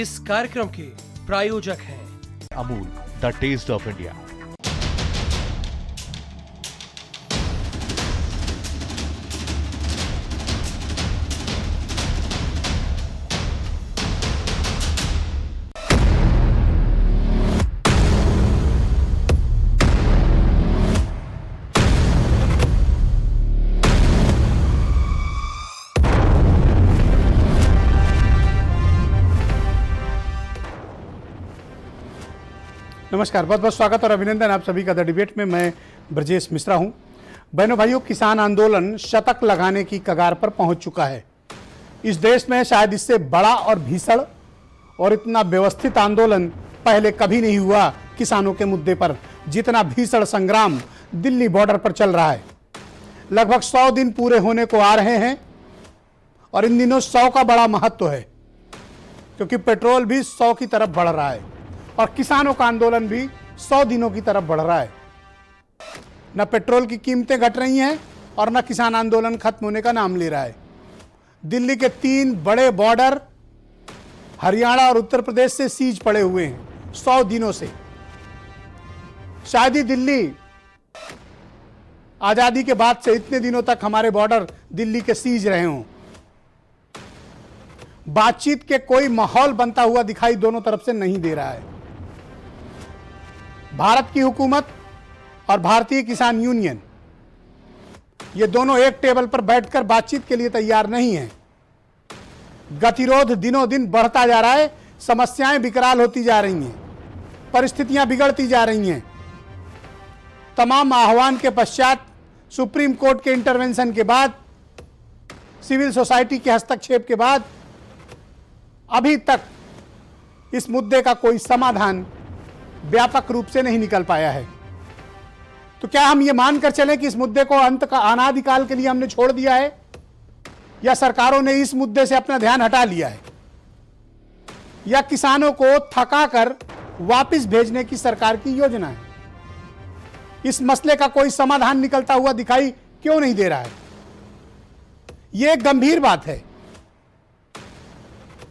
इस कार्यक्रम के प्रायोजक हैं Amul, the taste of India. नमस्कार, बहुत बहुत स्वागत और अभिनंदन आप सभी का द डिबेट में। मैं ब्रजेश मिश्रा हूं। बहनों भाइयों, किसान आंदोलन शतक लगाने की कगार पर पहुंच चुका है। इस देश में शायद इससे बड़ा और भीषण और इतना व्यवस्थित आंदोलन पहले कभी नहीं हुआ किसानों के मुद्दे पर, जितना भीषण संग्राम दिल्ली बॉर्डर पर चल रहा है। लगभग 100 दिन पूरे होने को आ रहे हैं और इन दिनों 100 का बड़ा महत्व है, क्योंकि पेट्रोल भी 100 की तरफ बढ़ रहा है और किसानों का आंदोलन भी 100 दिनों की तरफ बढ़ रहा है। न पेट्रोल की कीमतें घट रही हैं और न किसान आंदोलन खत्म होने का नाम ले रहा है। दिल्ली के 3 बड़े बॉर्डर हरियाणा और उत्तर प्रदेश से सीज पड़े हुए हैं 100 दिनों से। शायद ही दिल्ली आजादी के बाद से इतने दिनों तक हमारे बॉर्डर दिल्ली के सीज रहे हों। बातचीत के कोई माहौल बनता हुआ दिखाई दोनों तरफ से नहीं दे रहा है। भारत की हुकूमत और भारतीय किसान यूनियन, ये दोनों एक टेबल पर बैठकर बातचीत के लिए तैयार नहीं हैं। गतिरोध दिनों दिन बढ़ता जा रहा है, समस्याएं विकराल होती जा रही हैं, परिस्थितियां बिगड़ती जा रही हैं। तमाम आह्वान के पश्चात, सुप्रीम कोर्ट के इंटरवेंशन के बाद, सिविल सोसाइटी के हस्तक्षेप के बाद अभी तक इस मुद्दे का कोई समाधान व्यापक रूप से नहीं निकल पाया है। तो क्या हम ये मानकर चलें कि इस मुद्दे को अंत का अनादिकाल के लिए हमने छोड़ दिया है, या सरकारों ने इस मुद्दे से अपना ध्यान हटा लिया है, या किसानों को थकाकर वापस भेजने की सरकार की योजना है? इस मसले का कोई समाधान निकलता हुआ दिखाई क्यों नहीं दे रहा है? यह एक गंभीर बात है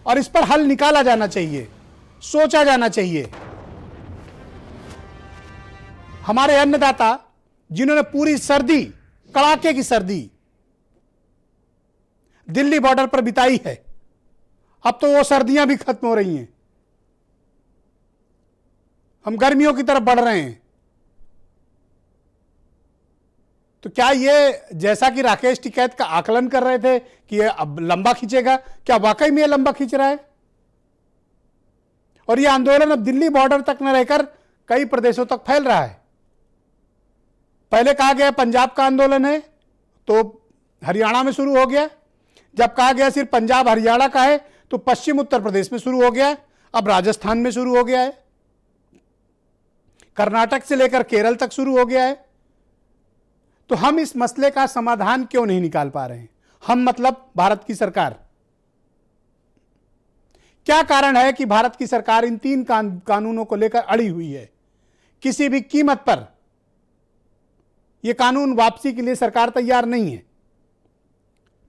और इस पर हल निकाला जाना चाहिए, सोचा जाना चाहिए। हमारे अन्नदाता जिन्होंने पूरी सर्दी, कड़ाके की सर्दी दिल्ली बॉर्डर पर बिताई है, अब तो वो सर्दियां भी खत्म हो रही हैं, हम गर्मियों की तरफ बढ़ रहे हैं। तो क्या ये, जैसा कि राकेश टिकैत का आकलन कर रहे थे कि ये अब लंबा खींचेगा, क्या वाकई में ये लंबा खींच रहा है? और ये आंदोलन अब दिल्ली बॉर्डर तक न रहकर कई प्रदेशों तक फैल रहा है। पहले कहा गया पंजाब का आंदोलन है, तो हरियाणा में शुरू हो गया। जब कहा गया सिर्फ पंजाब हरियाणा का है, तो पश्चिम उत्तर प्रदेश में शुरू हो गया, अब राजस्थान में शुरू हो गया है, कर्नाटक से लेकर केरल तक शुरू हो गया है। तो हम इस मसले का समाधान क्यों नहीं निकाल पा रहे हैं? हम मतलब भारत की सरकार। क्या कारण है कि भारत की सरकार इन 3 कानूनों को लेकर अड़ी हुई है? किसी भी कीमत पर यह कानून वापसी के लिए सरकार तैयार नहीं है।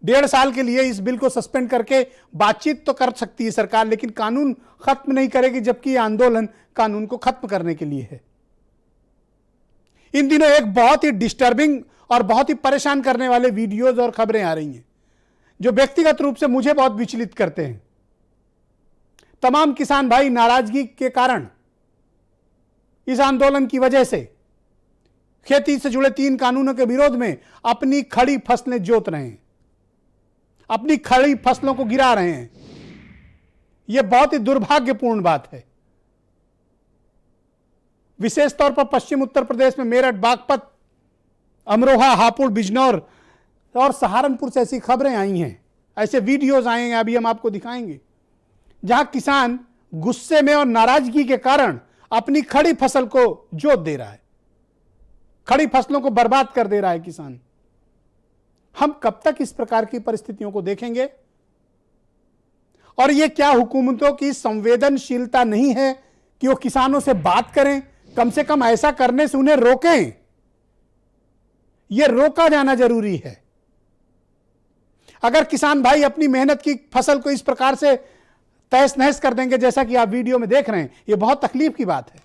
1.5 साल के लिए इस बिल को सस्पेंड करके बातचीत तो कर सकती है सरकार, लेकिन कानून खत्म नहीं करेगी, जबकि यह आंदोलन कानून को खत्म करने के लिए है। इन दिनों एक बहुत ही डिस्टर्बिंग और बहुत ही परेशान करने वाले वीडियोज और खबरें आ रही हैं, जो व्यक्तिगत रूप से मुझे बहुत विचलित करते हैं। तमाम किसान भाई नाराजगी के कारण, इस आंदोलन की वजह से, खेती से जुड़े 3 कानूनों के विरोध में अपनी खड़ी फसलें जोत रहे हैं, अपनी खड़ी फसलों को गिरा रहे हैं। यह बहुत ही दुर्भाग्यपूर्ण बात है। विशेष तौर पर पश्चिम उत्तर प्रदेश में मेरठ, बागपत, अमरोहा, हापुड़, बिजनौर और सहारनपुर से ऐसी खबरें आई हैं, ऐसे वीडियोज आए हैं, अभी हम आपको दिखाएंगे, जहां किसान गुस्से में और नाराजगी के कारण अपनी खड़ी फसल को जोत दे रहा है, खड़ी फसलों को बर्बाद कर दे रहा है किसान। हम कब तक इस प्रकार की परिस्थितियों को देखेंगे? और यह क्या हुकूमतों की संवेदनशीलता नहीं है कि वो किसानों से बात करें? कम से कम ऐसा करने से उन्हें रोकें। यह रोका जाना जरूरी है। अगर किसान भाई अपनी मेहनत की फसल को इस प्रकार से तहस नहस कर देंगे, जैसा कि आप वीडियो में देख रहे हैं। यह बहुत तकलीफ की बात है।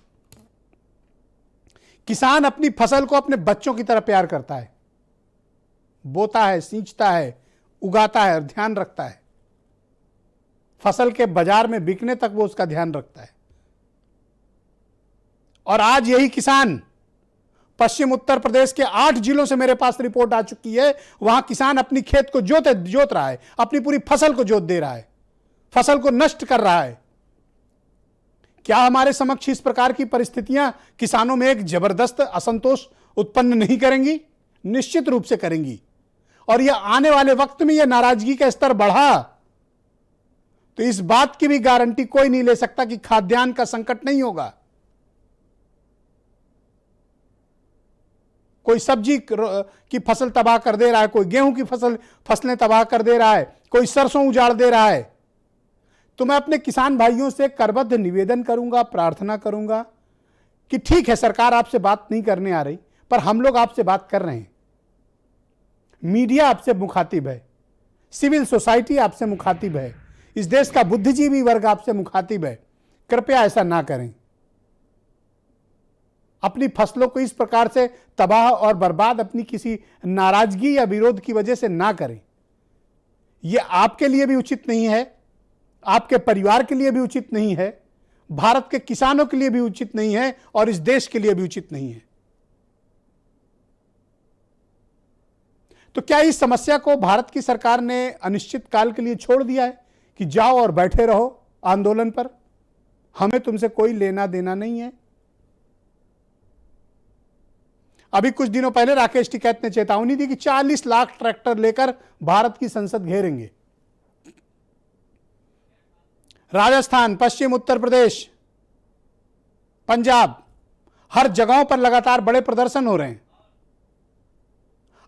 किसान अपनी फसल को अपने बच्चों की तरह प्यार करता है, बोता है, सींचता है, उगाता है और ध्यान रखता है। फसल के बाजार में बिकने तक वो उसका ध्यान रखता है। और आज यही किसान पश्चिम उत्तर प्रदेश के 8 जिलों से मेरे पास रिपोर्ट आ चुकी है, वहां किसान अपनी खेत को जोत रहा है, अपनी पूरी फसल को जोत दे रहा है, फसल को नष्ट कर रहा है। क्या हमारे समक्ष इस प्रकार की परिस्थितियां किसानों में एक जबरदस्त असंतोष उत्पन्न नहीं करेंगी? निश्चित रूप से करेंगी। और यह आने वाले वक्त में यह नाराजगी का स्तर बढ़ा तो इस बात की भी गारंटी कोई नहीं ले सकता कि खाद्यान्न का संकट नहीं होगा। कोई सब्जी की फसल तबाह कर दे रहा है, कोई गेहूं की फसलें तबाह कर दे रहा है, कोई सरसों उजाड़ दे रहा है। तो मैं अपने किसान भाइयों से करबद्ध निवेदन करूंगा, प्रार्थना करूंगा कि ठीक है, सरकार आपसे बात नहीं करने आ रही, पर हम लोग आपसे बात कर रहे हैं। मीडिया आपसे मुखातिब है, सिविल सोसाइटी आपसे मुखातिब है, इस देश का बुद्धिजीवी वर्ग आपसे मुखातिब है। कृपया ऐसा ना करें। अपनी फसलों को इस प्रकार से तबाह और बर्बाद अपनी किसी नाराजगी या विरोध की वजह से ना करें। यह आपके लिए भी उचित नहीं है, आपके परिवार के लिए भी उचित नहीं है, भारत के किसानों के लिए भी उचित नहीं है और इस देश के लिए भी उचित नहीं है। तो क्या इस समस्या को भारत की सरकार ने अनिश्चित काल के लिए छोड़ दिया है कि जाओ और बैठे रहो आंदोलन पर, हमें तुमसे कोई लेना देना नहीं है? अभी कुछ दिनों पहले राकेश टिकैत ने चेतावनी दी कि 40 लाख ट्रैक्टर लेकर भारत की संसद घेरेंगे। राजस्थान, पश्चिम उत्तर प्रदेश, पंजाब, हर जगहों पर लगातार बड़े प्रदर्शन हो रहे हैं।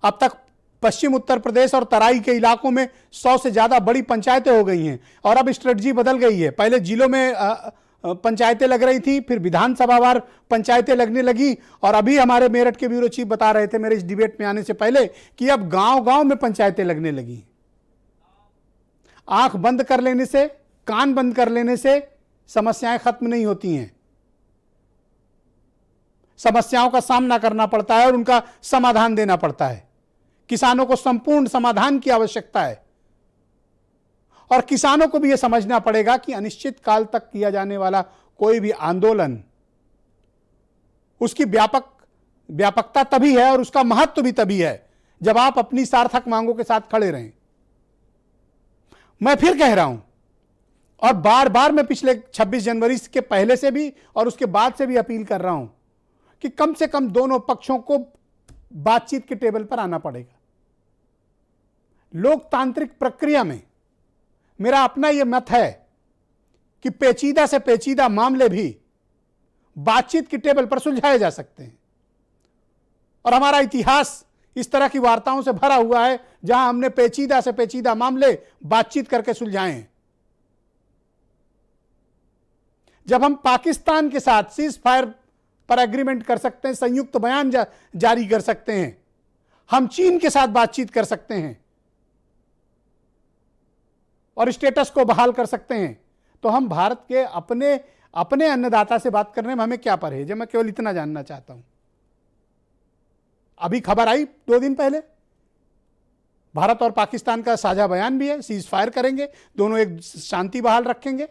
अब तक पश्चिम उत्तर प्रदेश और तराई के इलाकों में 100 से ज्यादा बड़ी पंचायतें हो गई हैं और अब स्ट्रेटजी बदल गई है। पहले जिलों में पंचायतें लग रही थी, फिर विधानसभावार पंचायतें लगने लगी और अभी हमारे मेरठ के ब्यूरो चीफ बता रहे थे मेरे इस डिबेट में आने से पहले कि अब गांव-गांव में पंचायतें लगने लगी। आंख बंद कर लेने से, कान बंद कर लेने से समस्याएं खत्म नहीं होती हैं। समस्याओं का सामना करना पड़ता है और उनका समाधान देना पड़ता है। किसानों को संपूर्ण समाधान की आवश्यकता है और किसानों को भी यह समझना पड़ेगा कि अनिश्चित काल तक किया जाने वाला कोई भी आंदोलन, उसकी व्यापकता तभी है और उसका महत्व भी तभी है जब आप अपनी सार्थक मांगों के साथ खड़े रहें। मैं फिर कह रहा हूं और बार बार मैं पिछले 26 जनवरी के पहले से भी और उसके बाद से भी अपील कर रहा हूं कि कम से कम दोनों पक्षों को बातचीत के टेबल पर आना पड़ेगा। लोकतांत्रिक प्रक्रिया में मेरा अपना यह मत है कि पेचीदा से पेचीदा मामले भी बातचीत के टेबल पर सुलझाए जा सकते हैं और हमारा इतिहास इस तरह की वार्ताओं से भरा हुआ है जहां हमने पेचीदा से पेचीदा मामले बातचीत करके सुलझाए हैं। जब हम पाकिस्तान के साथ सीज फायर पर एग्रीमेंट कर सकते हैं, संयुक्त बयान जारी कर सकते हैं, हम चीन के साथ बातचीत कर सकते हैं और स्टेटस को बहाल कर सकते हैं, तो हम भारत के अपने अन्नदाता से बात करने में हमें क्या परहेज है? मैं केवल इतना जानना चाहता हूं। अभी खबर आई 2 दिन पहले, भारत और पाकिस्तान का साझा बयान भी है, सीज फायर करेंगे, दोनों एक शांति बहाल रखेंगे।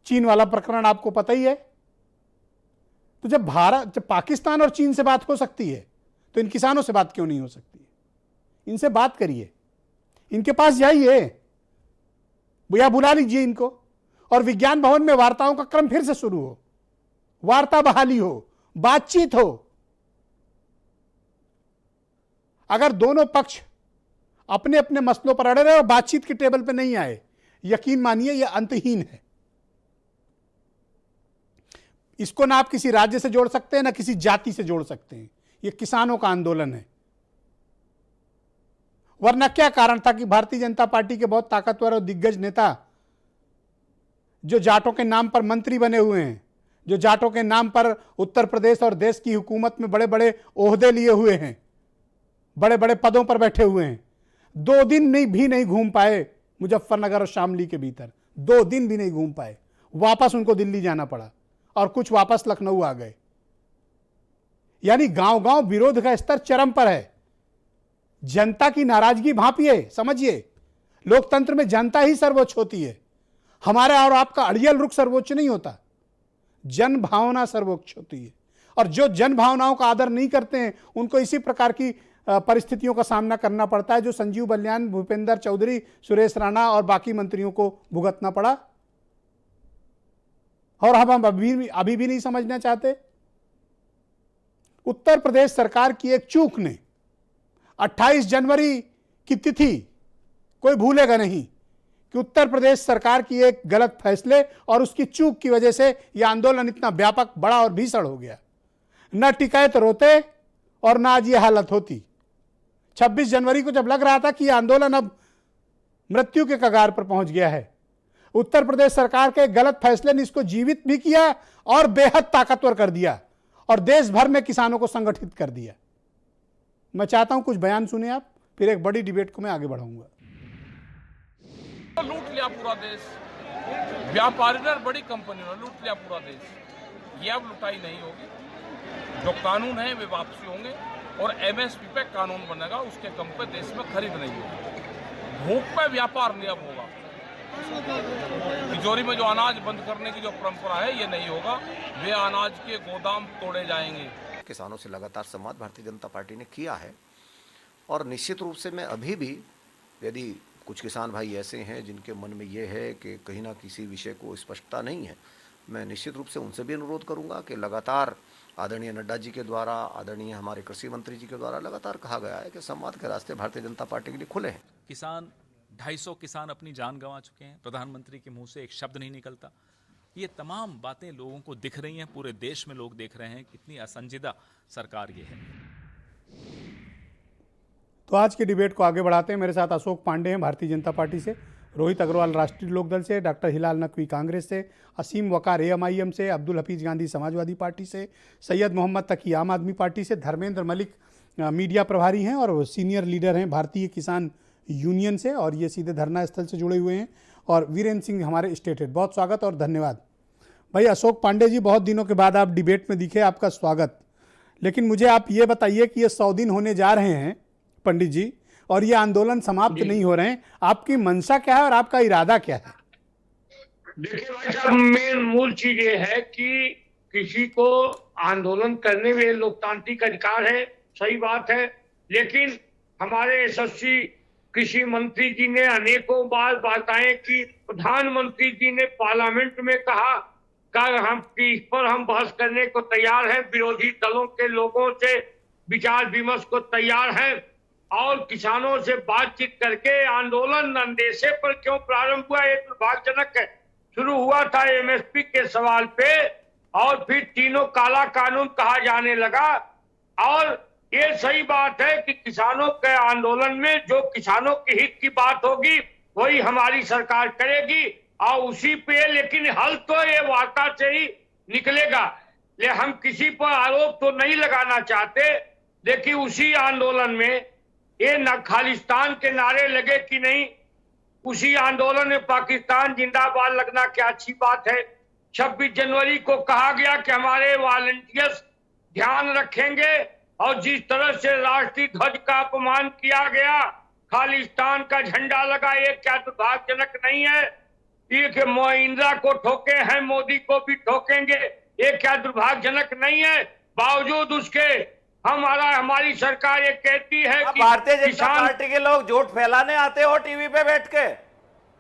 चीन वाला प्रकरण आपको पता ही है। तो जब पाकिस्तान और चीन से बात हो सकती है तो इन किसानों से बात क्यों नहीं हो सकती? इनसे बात करिए, इनके पास जाइए, या बुला लीजिए इनको और विज्ञान भवन में वार्ताओं का क्रम फिर से शुरू हो, वार्ता बहाली हो, बातचीत हो। अगर दोनों पक्ष अपने अपने मसलों पर अड़े रहे और बातचीत के टेबल पर नहीं आए, यकीन मानिए यह अंतहीन है। इसको ना आप किसी राज्य से जोड़ सकते हैं ना किसी जाति से जोड़ सकते हैं। यह किसानों का आंदोलन है। वरना क्या कारण था कि भारतीय जनता पार्टी के बहुत ताकतवर और दिग्गज नेता जो जाटों के नाम पर मंत्री बने हुए हैं, जो जाटों के नाम पर उत्तर प्रदेश और देश की हुकूमत में बड़े बड़े ओहदे लिए हुए हैं, बड़े बड़े पदों पर बैठे हुए हैं, 2 दिन भी नहीं घूम पाए मुजफ्फरनगर और शामली के भीतर 2 दिन भी नहीं घूम पाए, वापस उनको दिल्ली जाना पड़ा और कुछ वापस लखनऊ आ गए। यानी गांव गांव विरोध का स्तर चरम पर है। जनता की नाराजगी भांपिए, समझिए, लोकतंत्र में जनता ही सर्वोच्च होती है। हमारा और आपका अड़ियल रुख सर्वोच्च नहीं होता, जन भावना सर्वोच्च होती है। और जो जन भावनाओं का आदर नहीं करते हैं उनको इसी प्रकार की परिस्थितियों का सामना करना पड़ता है जो संजीव बलियान, भूपेंद्र चौधरी, सुरेश राणा और बाकी मंत्रियों को भुगतना पड़ा। और हम अभी भी नहीं समझना चाहते। उत्तर प्रदेश सरकार की एक चूक ने 28 जनवरी की तिथि कोई भूलेगा नहीं कि उत्तर प्रदेश सरकार की एक गलत फैसले और उसकी चूक की वजह से यह आंदोलन इतना व्यापक, बड़ा और भीषण हो गया। न टिकैत रोते और न आज यह हालत होती। 26 जनवरी को जब लग रहा था कि यह आंदोलन अब मृत्यु के कगार पर पहुंच गया है, उत्तर प्रदेश सरकार के गलत फैसले ने इसको जीवित भी किया और बेहद ताकतवर कर दिया और देश भर में किसानों को संगठित कर दिया। मैं चाहता हूं कुछ बयान सुने आप, फिर एक बड़ी डिबेट को मैं आगे बढ़ाऊंगा। लूट लिया पूरा देश, व्यापारी ने, बड़ी कंपनियों ने लूट लिया पूरा देश। ये अब लुटाई नहीं होगी। जो कानून है वे वापसी होंगे और एमएसपी पे कानून बनेगा, उसके कम पे देश में खरीद नहीं होगी। भूख पे व्यापार नहीं अब होगा। तिजोरी में जो अनाज बंद करने की जो परंपरा है ये नहीं होगा। वे अनाज के गोदाम तोड़े जाएंगे। किसानों से लगातार संवाद भारतीय जनता पार्टी ने किया है और निश्चित रूप से मैं अभी भी, यदि कुछ किसान भाई ऐसे हैं जिनके मन में ये है कि कहीं ना किसी विषय को स्पष्टता नहीं है, मैं निश्चित रूप से उनसे भी अनुरोध करूंगा कि लगातार आदरणीय नड्डा जी के द्वारा, आदरणीय हमारे कृषि मंत्री जी के द्वारा लगातार कहा गया है कि संवाद के रास्ते भारतीय जनता पार्टी के लिए खुले हैं। किसान 250 किसान अपनी जान गंवा चुके हैं, प्रधानमंत्री के मुंह से एक शब्द नहीं निकलता। ये तमाम बातें लोगों को दिख रही हैं, पूरे देश में लोग देख रहे हैं कितनी असंजीदा सरकार ये है। तो आज की डिबेट को आगे बढ़ाते हैं। मेरे साथ अशोक पांडे हैं भारतीय जनता पार्टी से, रोहित अग्रवाल राष्ट्रीय लोकदल से, डॉक्टर हिलाल नकवी कांग्रेस से, असीम वकार AMIM से, अब्दुल हफीज गांधी समाजवादी पार्टी से, सैयद मोहम्मद तकी आम आदमी पार्टी से, धर्मेंद्र मलिक मीडिया प्रभारी हैं और सीनियर लीडर हैं भारतीय किसान यूनियन से और ये सीधे धरना स्थल से जुड़े हुए हैं, और वीरेंद्र सिंह हमारे स्टेट हेड। बहुत स्वागत और धन्यवाद। भाई अशोक पांडे जी, बहुत दिनों के बाद आप डिबेट में दिखे, आपका स्वागत। लेकिन मुझे आप ये बताइए कि ये 100 दिन होने जा रहे हैं पंडित जी, और ये आंदोलन समाप्त नहीं हो रहे हैं, आपकी मंशा क्या है और आपका इरादा क्या है? देखिए भाई साहब, मेन मूल चीज ये है कि किसी को आंदोलन करने में लोकतांत्रिक अधिकार है, सही बात है। लेकिन हमारे यशस्वी कृषि मंत्री जी ने अनेकों बार बताएं कि प्रधानमंत्री जी ने पार्लियामेंट में कहा हम कि इस पर हम बहस करने को तैयार हैं, विरोधी दलों के लोगों से विचार विमर्श को तैयार हैं और किसानों से बातचीत करके आंदोलन अंदेशे पर क्यों प्रारंभ हुआ, ये दुर्भाग्यजनक है। शुरू हुआ था MSP के सवाल पे और फिर तीनों काला कानून कहा जाने लगा। और ये सही बात है कि किसानों के आंदोलन में जो किसानों के हित की बात होगी वही हमारी सरकार करेगी और उसी पे, लेकिन हल तो ये वार्ता से ही निकलेगा। ले हम किसी पर आरोप तो नहीं लगाना चाहते, लेकिन उसी आंदोलन में ये न खालिस्तान के नारे लगे कि नहीं, उसी आंदोलन में पाकिस्तान जिंदाबाद लगना क्या अच्छी बात है। 26 जनवरी को कहा गया कि हमारे वॉलंटियर्स ध्यान रखेंगे और जिस तरह से राष्ट्रीय ध्वज का अपमान किया गया, खालिस्तान का झंडा लगा, ये क्या दुर्भाग्यजनक नहीं है? ये कि इंदिरा को ठोके हैं, मोदी को भी ठोकेंगे, ये क्या दुर्भाग्यजनक नहीं है? बावजूद उसके हमारी सरकार ये कहती है कि भारतीय जनता पार्टी के लोग झूठ फैलाने आते हो टीवी पे बैठ के।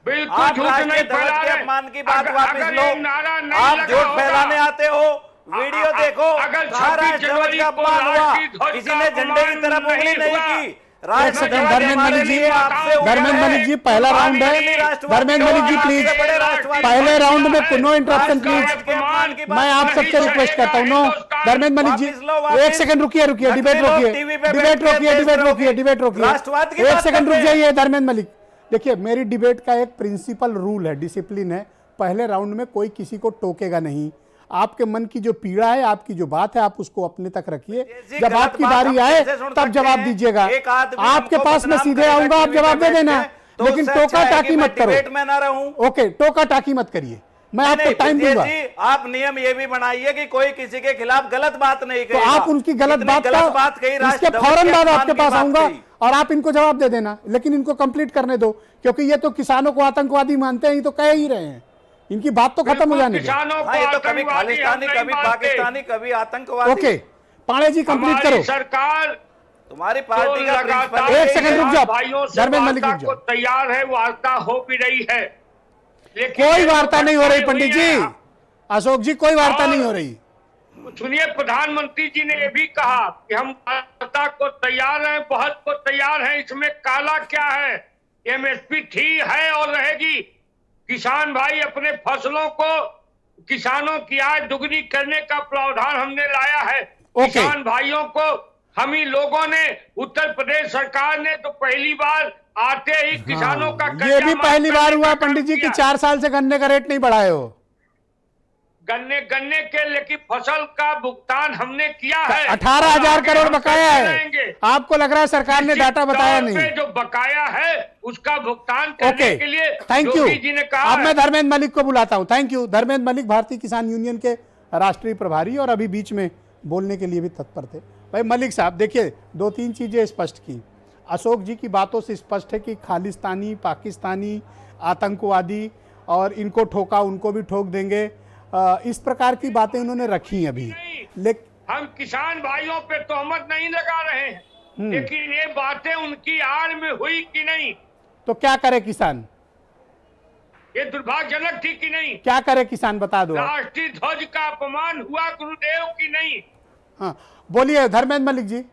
बिल्कुल झूठ नहीं फैला रहे। अपमान की बात वापस लो। आप झूठ फैलाने आते हो, वीडियो देखो। अगर 26 जनवरी को किसी ने झंडे की तरफ उंगली नहीं की। धर्मेंद्र मलिक जी पहला राउंड है। धर्मेंद्र मलिक जी प्लीज, पहले राउंड में नो इंटरप्शन प्लीज। मैं आप सबसे रिक्वेस्ट करता हूँ, नो। धर्मेंद्र मलिक जी एक सेकंड रुकिए, डिबेट रोकिए। एक सेकंड रुक जाइए धर्मेंद्र मलिक। देखिए, मेरी डिबेट का एक प्रिंसिपल रूल है, डिसिप्लिन है, पहले राउंड में कोई किसी को टोकेगा नहीं। आपके मन की जो पीड़ा है, आपकी जो बात है, आप उसको अपने तक रखिए। जब आपकी बारी आए तब जवाब दीजिएगा। आपके पास मैं सीधे आऊंगा, आप जवाब दे देना। तो लेकिन उससे टोका अच्छा है टाकी कि मैं मत करो। डिबेट में ना रहूं। ओके, टोका टाकी मत करिए, मैं आपको नहीं, टाइम विजय दूंगा। जी, आप नियम ये भी बनाइए कि कोई किसी के खिलाफ गलत बात नहीं तो कहेगा। आप उनकी गलत इतनी बात गलत बात कही, राष्ट्र इसके ध्वज फौरन के बाद अपमान आपके की पास बात आऊंगा कही। और आप इनको जवाब दे देना, लेकिन इनको कंप्लीट करने दो, क्योंकि ये तो किसानों को आतंकवादी मानते हैं, ये तो कह ही रहे हैं, इनकी बात तो खत्म हो जाने दो। किसानों हाँ, ये को तो कभी आतंकवादी हम खालिस्तानी, नहीं कभी मानते। पाकिस्तानी, कभी आतंकवादी। ओके, पांडे जी कंप्लीट हमारी करो। सरकार तुम्हारी तो पार्टी का लगातार प्रिंसिपल एक सेकंड रुक जाओ, भाइयों से धर्मेंद्र मलिक वार्ता रुक जाओ। को तैयार है, वार्ता हो भी रही है, लेकिन कोई ये वार्ता नहीं हो रही हुई पंडित है। जी, अशोक जी, कोई वार्ता और- नहीं हो रही। सुनिए, प्रधानमंत्री जी ने यह भी कहा कि हम वार्ता को तैयार हैं, बहुत को तैयार हैं, इसमें काला क्या है? एमएसपी थी, है और रहेगी। किसान भाई अपने फसलों को, किसानों की आय दुगनी करने का प्रावधान हमने लाया है। किसान भाइयों को हम ही लोगों ने, उत्तर प्रदेश सरकार ने तो पहली बार आते ही किसानों का ये भी पहली बार हुआ पंडित जी कि 4 साल से गन्ने का रेट नहीं बढ़ाए हो। गन्ने के, लेकिन फसल का भुगतान हमने किया है। 18,000 करोड़ हम बकाया करते है। रहेंगे। आपको लग रहा है सरकार ने डाटा बताया निश्चित तौर नहीं। पे जो बकाया है उसका भुगतान करने के लिए थैंक यू। योगी जी ने कहा अब है। मैं धर्मेंद्र मलिक को बुलाता हूं। Thank you. धर्मेंद्र मलिक भारतीय किसान यूनियन के राष्ट्रीय प्रभारी और अभी बीच में बोलने के लिए भी तत्पर थे। भाई मलिक साहब, देखिए 2-3 चीजें स्पष्ट की। अशोक जी की बातों से स्पष्ट है कि खालिस्तानी, पाकिस्तानी, आतंकवादी और इनको ठोका उनको भी ठोक देंगे, इस प्रकार की बातें उन्होंने रखी अभी। लेकिन हम किसान भाइयों पे तोहमत नहीं लगा रहे हैं, लेकिन ये बातें उनकी आड़ में हुई कि नहीं, तो क्या करे किसान? ये दुर्भाग्यजनक थी कि नहीं? क्या करे किसान, बता दो आप। राष्ट्रीय ध्वज का अपमान हुआ गुरुदेव की नहीं? हाँ, बोलिए धर्मेंद्र मलिक जी,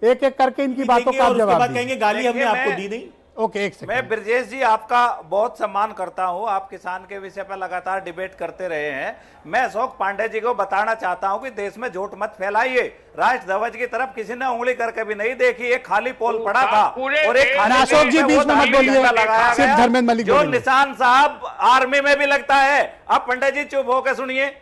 एक एक करके इनकी बातों का आप जवाब दीजिए। गाली हमने आपको दी नहीं। ओके, एक सेकंड। मैं ब्रजेश जी आपका बहुत सम्मान करता हूं, आप किसान के विषय पर लगातार डिबेट करते रहे हैं। मैं अशोक पांडे जी को बताना चाहता हूं कि देश में झूठ मत फैलाइए। राष्ट्र ध्वज की तरफ किसी ने उंगली करके भी नहीं देखी, एक खाली पोल पड़ा था और एक खाली अशोक जी बीच में मत बोलिए, लगाया सिर्फ गया, धर्मेंद्र मलिक जो बोलेंगे। निशान साहब आर्मी में भी लगता है। अब पंडित जी चुप होकर सुनिए,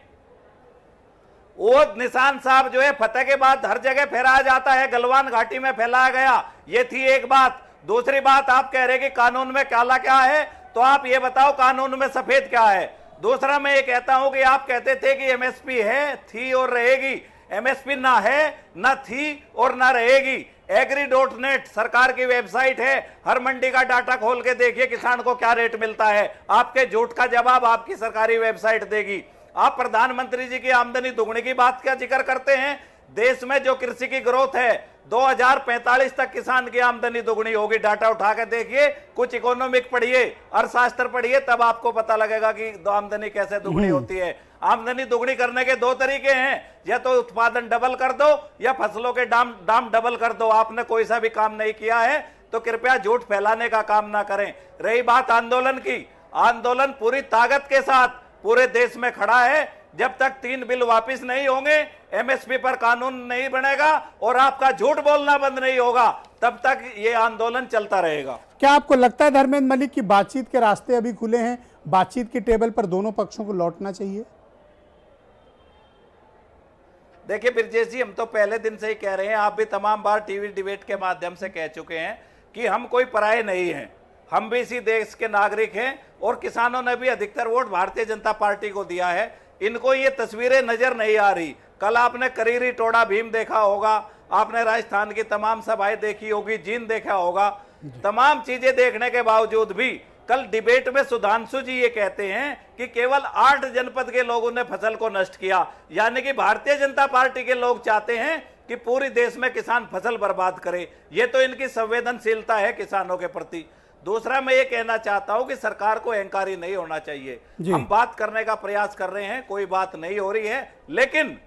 वो निशान साहब जो है फतेह के बाद हर जगह फहराया जाता है, गलवान घाटी में फैलाया गया। ये थी एक बात। दूसरी बात, आप कह रहे कि कानून में काला क्या है, तो आप ये बताओ कानून में सफेद क्या है। दूसरा, मैं ये कहता हूं कि आप कहते थे कि एमएसपी है, थी और रहेगी। एमएसपी ना है, ना थी और ना रहेगी। agri.net सरकार की वेबसाइट है, हर मंडी का डाटा खोल के देखिए किसान को क्या रेट मिलता है। आपके झूठ का जवाब आपकी सरकारी वेबसाइट देगी। आप प्रधानमंत्री जी की आमदनी दुगनी की बात का जिक्र करते हैं। देश में जो कृषि की ग्रोथ है, 2045 तक किसान की आमदनी दुगनी होगी। डाटा उठा के देखिए, कुछ इकोनॉमिक पढ़िए, अर्थशास्त्र पढ़िए, तब आपको पता लगेगा कि आमदनी कैसे दुगनी होती है। आमदनी दुगनी करने के 2 तरीके हैं, या तो उत्पादन डबल कर दो या फसलों के दाम डबल कर दो। आपने कोई सा भी काम नहीं किया है, तो कृपया झूठ फैलाने का काम ना करें। रही बात आंदोलन की, आंदोलन पूरी ताकत के साथ पूरे देश में खड़ा है। जब तक 3 बिल वापस नहीं होंगे, एमएसपी पर कानून नहीं बनेगा और आपका झूठ बोलना बंद नहीं होगा, तब तक ये आंदोलन चलता रहेगा। क्या आपको लगता है धर्मेंद्र मलिक की बातचीत के रास्ते अभी खुले हैं, बातचीत की टेबल पर दोनों पक्षों को लौटना चाहिए? देखिए ब्रजेश जी, हम तो पहले दिन से ही कह रहे हैं, आप भी तमाम बार टीवी डिबेट के माध्यम से कह चुके हैं कि हम कोई पराये नहीं हैं, हम भी इसी देश के नागरिक हैं और किसानों ने भी अधिकतर वोट भारतीय जनता पार्टी को दिया है। इनको ये तस्वीरें नजर नहीं आ रही। कल आपने करीरी टोड़ा भीम देखा होगा, आपने राजस्थान की तमाम सभाएं देखी होगी, जींद देखा होगा। तमाम चीजें देखने के बावजूद भी कल डिबेट में सुधांशु जी ये कहते हैं कि केवल 8 जनपद के लोगों ने फसल को नष्ट किया। यानी कि भारतीय जनता पार्टी के लोग चाहते हैं कि पूरी देश में किसान फसल बर्बाद करे। ये तो इनकी संवेदनशीलता है किसानों के प्रति। दूसरा, मैं ये कहना चाहता हूं कि सरकार को अहंकारी नहीं होना चाहिए। हम बात करने का प्रयास कर रहे हैं, कोई बात नहीं हो रही है, लेकिन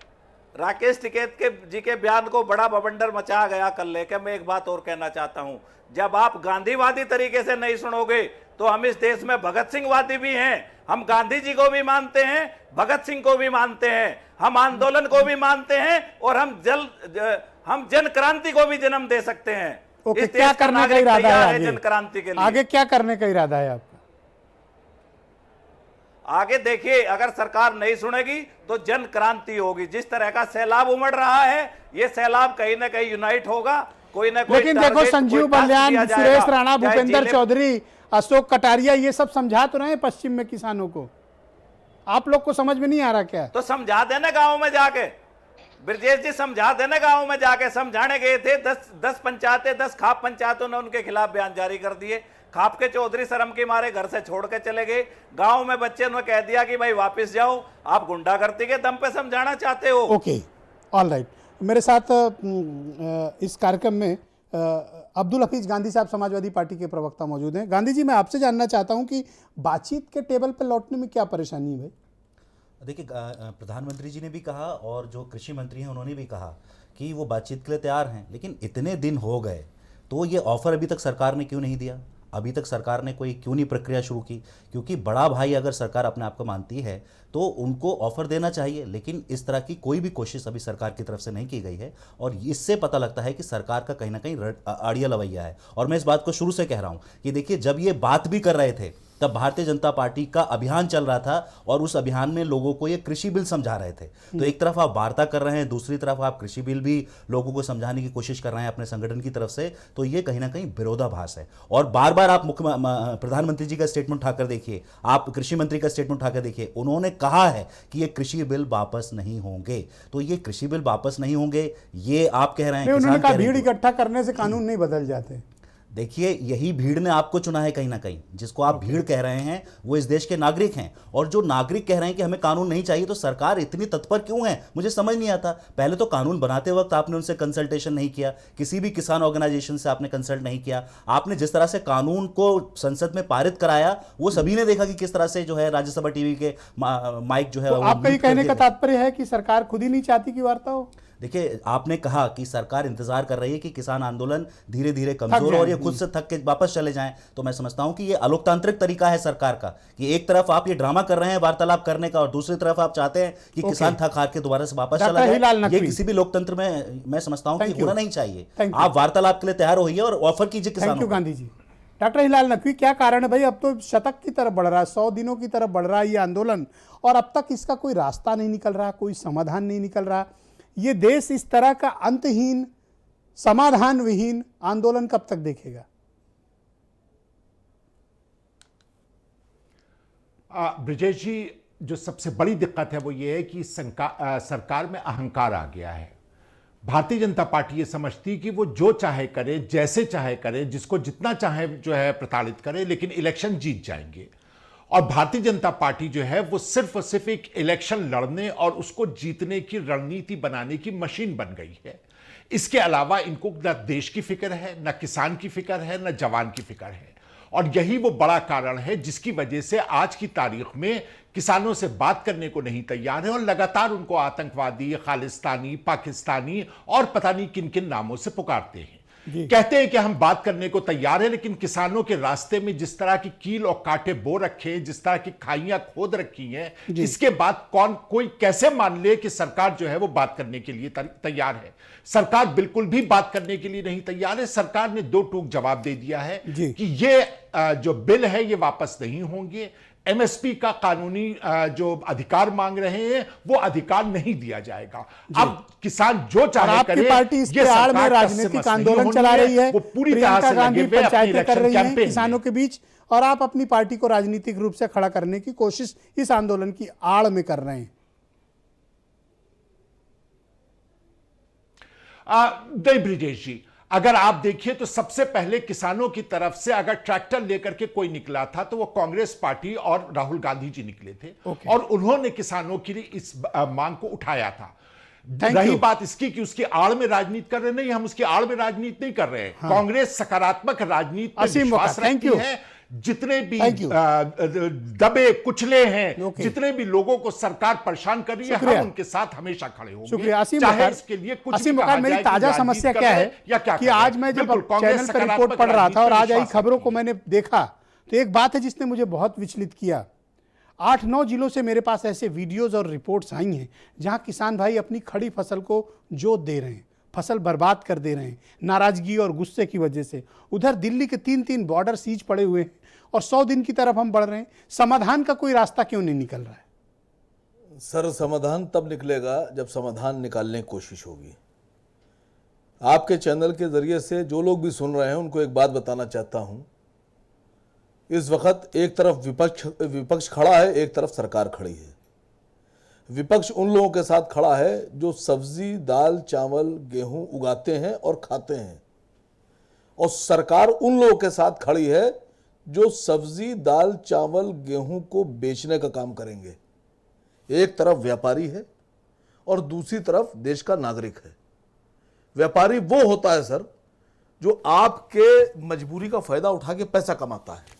राकेश टिकैत जी के बयान को बड़ा बवंडर मचाया गया कल लेकर। मैं एक बात और कहना चाहता हूं, जब आप गांधीवादी तरीके से नहीं सुनोगे तो हम इस देश में भगत सिंहवादी भी हैं। हम गांधी जी को भी मानते हैं, भगत सिंह को भी मानते हैं, हम आंदोलन को भी मानते हैं और हम जन क्रांति को भी जन्म दे सकते हैं। ओके, क्या करने का इरादा है आगे? जन क्रांति के लिए आगे क्या करने का इरादा है आपका? आगे देखिए, अगर सरकार नहीं सुनेगी तो जन क्रांति होगी। जिस तरह का सैलाब उमड़ रहा है, ये सैलाब कहीं ना कहीं यूनाइट होगा, कोई ना कोई। लेकिन देखो, संजीव बलियान, सुरेश राणा, भूपेंद्र चौधरी, अशोक कटारिया ये सब समझा तो रहे हैं पश्चिम में किसानों को, आप लोग को समझ में नहीं आ रहा क्या? तो समझा देना गांव में जाके, ब्रजेश जी समझा देना गांव में जाके। समझाने गए थे 10 पंचायतें, 10 खाप पंचायतों ने उनके खिलाफ बयान जारी कर दिए। खाप के चौधरी शर्म के मारे घर से छोड़ के चले गए। गांव में बच्चे ने कह दिया कि भाई वापस जाओ, आप गुंडागर्दी के दम पे समझाना चाहते हो। Okay, all right. मेरे साथ इस कार्यक्रम में अब्दुल हफीज गांधी साहब समाजवादी पार्टी के प्रवक्ता मौजूद हैं। गांधी जी, मैं आपसे जानना चाहता हूं कि बातचीत के टेबल पर लौटने में क्या परेशानी है भाई? देखिए, प्रधानमंत्री जी ने भी कहा और जो कृषि मंत्री हैं उन्होंने भी कहा कि वो बातचीत के लिए तैयार हैं, लेकिन इतने दिन हो गए तो ये ऑफर अभी तक सरकार ने क्यों नहीं दिया? अभी तक सरकार ने कोई क्यों नहीं प्रक्रिया शुरू की? क्योंकि बड़ा भाई अगर सरकार अपने आप को मानती है तो उनको ऑफर देना चाहिए, लेकिन इस तरह की कोई भी कोशिश अभी सरकार की तरफ से नहीं की गई है और इससे पता लगता है कि सरकार का कहीं ना कहीं आड़िया लवैया है। और मैं इस बात को शुरू से कह रहा हूं कि देखिए, जब ये बात भी कर रहे थे तब भारतीय जनता पार्टी का अभियान चल रहा था और उस अभियान में लोगों को ये कृषि बिल समझा रहे थे। तो एक तरफ आप वार्ता कर रहे हैं, दूसरी तरफ आप कृषि बिल भी लोगों को समझाने की कोशिश कर रहे हैं अपने संगठन की तरफ से, तो ये कहीं ना कहीं विरोधाभास है। और बार बार आप प्रधानमंत्री जी का स्टेटमेंट उठाकर देखिए, आप कृषि मंत्री का स्टेटमेंट उठाकर देखिए, उन्होंने कहा है कि ये कृषि बिल वापस नहीं होंगे। तो ये कृषि बिल वापस नहीं होंगे, ये आप कह रहे हैं, उन्होंने कहा भीड़ इकट्ठा करने से कानून नहीं बदल जाते। देखिए, यही भीड़ ने आपको चुना है कहीं ना कहीं, जिसको आप भीड़ कह रहे हैं वो इस देश के नागरिक हैं। और जो नागरिक कह रहे हैं कि हमें कानून नहीं चाहिए, तो सरकार इतनी तत्पर क्यों है, मुझे समझ नहीं आता। पहले तो कानून बनाते वक्त आपने उनसे कंसल्टेशन नहीं किया, किसी भी किसान ऑर्गेनाइजेशन से आपने कंसल्ट नहीं किया। आपने जिस तरह से कानून को संसद में पारित कराया, वो सभी ने देखा कि किस तरह से जो है राज्यसभा टीवी के माइक जो है। तो आपका ये कहने का तात्पर्य है कि सरकार खुद ही नहीं चाहती कि वार्ता हो? देखिए, आपने कहा कि सरकार इंतजार कर रही है कि किसान आंदोलन धीरे धीरे कमजोर और ये खुद से थक के वापस चले जाएं। तो मैं समझता हूं कि ये अलोकतांत्रिक तरीका है सरकार का कि एक तरफ आप ये ड्रामा कर रहे हैं वार्तालाप करने का और दूसरी तरफ आप चाहते हैं कि किसान थक हार के दोबारा से वापस चला जाए। ये किसी भी लोकतंत्र में मैं समझता हूं कि होना नहीं चाहिए। आप वार्तालाप के लिए तैयार होइए और ऑफर कीजिए किसानों को। गांधी जी, डॉक्टर हिलाल नकवी, क्या कारण है भाई? अब तो शतक की तरफ बढ़ रहा है, 100 दिनों की तरफ बढ़ रहा है ये आंदोलन, और अब तक इसका कोई रास्ता नहीं निकल रहा, कोई समाधान नहीं निकल रहा। ये देश इस तरह का अंतहीन, समाधान विहीन आंदोलन कब तक देखेगा? ब्रिजेश जी, जो सबसे बड़ी दिक्कत है वो ये है कि सरकार में अहंकार आ गया है। भारतीय जनता पार्टी ये समझती कि वो जो चाहे करे, जैसे चाहे करे, जिसको जितना चाहे जो है प्रताड़ित करे, लेकिन इलेक्शन जीत जाएंगे। और भारतीय जनता पार्टी जो है वो सिर्फ और सिर्फ एक इलेक्शन लड़ने और उसको जीतने की रणनीति बनाने की मशीन बन गई है। इसके अलावा इनको न देश की फिक्र है, न किसान की फिक्र है, न जवान की फिक्र है। और यही वो बड़ा कारण है जिसकी वजह से आज की तारीख में किसानों से बात करने को नहीं तैयार है और लगातार उनको आतंकवादी, खालिस्तानी, पाकिस्तानी और पता नहीं किन किन नामों से पुकारते हैं। कहते हैं कि हम बात करने को तैयार है, लेकिन किसानों के रास्ते में जिस तरह की कील और कांटे बो रखे हैं, जिस तरह की खाइयां खोद रखी हैं, इसके बाद कोई कैसे मान ले कि सरकार जो है वो बात करने के लिए तैयार है? सरकार बिल्कुल भी बात करने के लिए नहीं तैयार है। सरकार ने दो टूक जवाब दे दिया है कि ये जो बिल है ये वापस नहीं होंगे। एमएसपी का कानूनी जो अधिकार मांग रहे हैं वो अधिकार नहीं दिया जाएगा। अब किसान जो चाहे करे। आपकी पार्टी इसके आड़ में राजनीतिक आंदोलन चला रही है, वो पूरी तरह से लगे हुए पंचायतें कर रही हैं किसानों के बीच, और आप अपनी पार्टी को राजनीतिक रूप से खड़ा करने की कोशिश इस आंदोलन की आड़ में कर रहे हैं। नहीं ब्रिजेश जी, अगर आप देखिए तो सबसे पहले किसानों की तरफ से अगर ट्रैक्टर लेकर के कोई निकला था तो वो कांग्रेस पार्टी और राहुल गांधी जी निकले थे। और उन्होंने किसानों के लिए इस मांग को उठाया था। रही बात इसकी कि उसकी आड़ में राजनीति कर रहे, नहीं, हम उसकी आड़ में राजनीति नहीं कर रहे हैं। कांग्रेस सकारात्मक राजनीति पर विश्वास रखती है। जितने भी दबे कुचले हैं, जितने भी लोगों को सरकार परेशान कर रही है, हम उनके साथ हमेशा खड़े होंगे। शुक्रिया। चाहे इसके लिए कुछ भी कहा जाए। मेरी ताजा समस्या क्या है कि आज मैं जब चैनल पर रिपोर्ट पढ़ रहा था और आज आई खबरों को मैंने देखा, तो एक बात है जिसने मुझे बहुत विचलित किया। 8-9 जिलों से मेरे पास ऐसे वीडियोज और रिपोर्ट्स आई हैं जहां किसान भाई अपनी खड़ी फसल को जोत दे रहे हैं, फसल बर्बाद कर दे रहे हैं नाराजगी और गुस्से की वजह से। उधर दिल्ली के 3-3 बॉर्डर सीज पड़े हुए हैं और 100 दिन की तरफ हम बढ़ रहे हैं। समाधान का कोई रास्ता क्यों नहीं निकल रहा है? सर, समाधान तब निकलेगा जब समाधान निकालने की कोशिश होगी। आपके चैनल के जरिए से जो लोग भी सुन रहे हैं उनको एक बात बताना चाहता हूं इस वक्त एक तरफ विपक्ष खड़ा है, एक तरफ सरकार खड़ी है। विपक्ष उन लोगों के साथ खड़ा है जो सब्जी, दाल, चावल, गेहूं उगाते हैं और खाते हैं, और सरकार उन लोगों के साथ खड़ी है जो सब्जी, दाल, चावल, गेहूं को बेचने का काम करेंगे। एक तरफ व्यापारी है और दूसरी तरफ देश का नागरिक है। व्यापारी वो होता है सर जो आपके मजबूरी का फायदा उठा के पैसा कमाता है,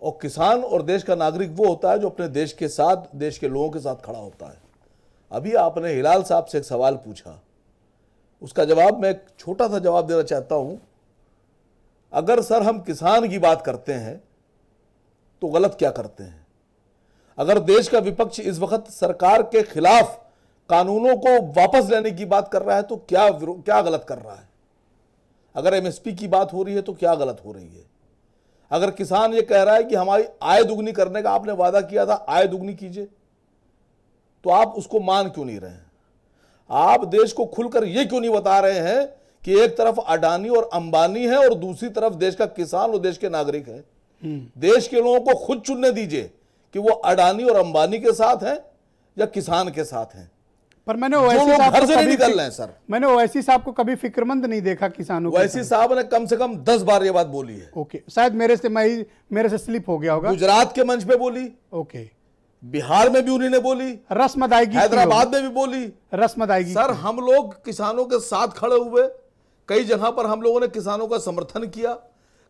और किसान और देश का नागरिक वो होता है जो अपने देश के साथ, देश के लोगों के साथ खड़ा होता है। अभी आपने हिलाल साहब से एक सवाल पूछा, उसका जवाब मैं एक छोटा सा जवाब देना चाहता हूं। अगर सर हम किसान की बात करते हैं तो गलत क्या करते हैं? अगर देश का विपक्ष इस वक्त सरकार के खिलाफ कानूनों को वापस लेने की बात कर रहा है तो क्या गलत कर रहा है? अगर एमएसपी की बात हो रही है तो क्या गलत हो रही है? अगर किसान ये कह रहा है कि हमारी आय दुगनी करने का आपने वादा किया था, आय दुगनी कीजिए, तो आप उसको मान क्यों नहीं रहे हैं? आप देश को खुलकर ये क्यों नहीं बता रहे हैं कि एक तरफ अडानी और अंबानी है और दूसरी तरफ देश का किसान और देश के नागरिक है? देश के लोगों को खुद चुनने दीजिए कि वो अडानी और अंबानी के साथ हैं या किसान के साथ हैं। पर मैंने ओवैसी साहब घर से नहीं निकल रहे हैं सर। मैंने ओवैसी साहब को कभी फिक्रमंद नहीं देखा किसानों को। ओवैसी साहब ने कम से कम 10 बार ये बात बोली है। ओके, शायद मेरे से स्लिप हो गया होगा। गुजरात के मंच पे बोली, ओके, बिहार में भी उन्हीं ने बोली, रस्म अदायगी, हैदराबाद में भी बोली, रस्म अदायगी। सर हम लोग किसानों के साथ खड़े हुए, कई जगह पर हम लोगों ने किसानों का समर्थन किया,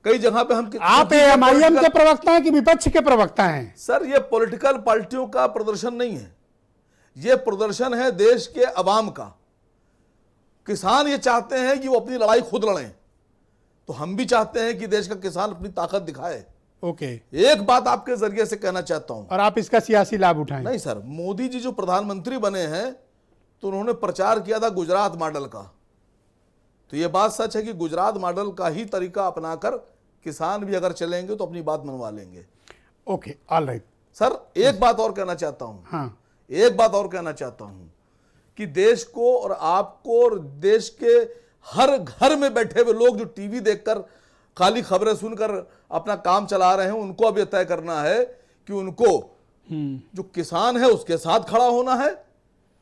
कई जगह पे हम। आप एमआईएम के प्रवक्ता हैं कि विपक्ष के प्रवक्ता हैं? सर ये पॉलिटिकल पार्टियों का प्रदर्शन नहीं है, ये प्रदर्शन है देश के अवाम का। किसान ये चाहते हैं कि वो अपनी लड़ाई खुद लड़ें, तो हम भी चाहते हैं कि देश का किसान अपनी ताकत दिखाए। ओके, एक बात आपके जरिए से कहना चाहता हूं, और आप इसका सियासी लाभ उठाएं। नहीं सर, मोदी जी जो प्रधानमंत्री बने हैं तो उन्होंने प्रचार किया था गुजरात मॉडल का, तो ये बात सच है कि गुजरात मॉडल का ही तरीका अपनाकर किसान भी अगर चलेंगे तो अपनी बात मनवा लेंगे। ओके, ऑल राइट सर, एक बात और कहना चाहता हूं, हाँ, एक बात और कहना चाहता हूं कि देश को और आपको और देश के हर घर में बैठे हुए लोग जो टीवी देखकर खाली खबरें सुनकर अपना काम चला रहे हैं, उनको अब यह तय करना है कि उनको जो किसान है उसके साथ खड़ा होना है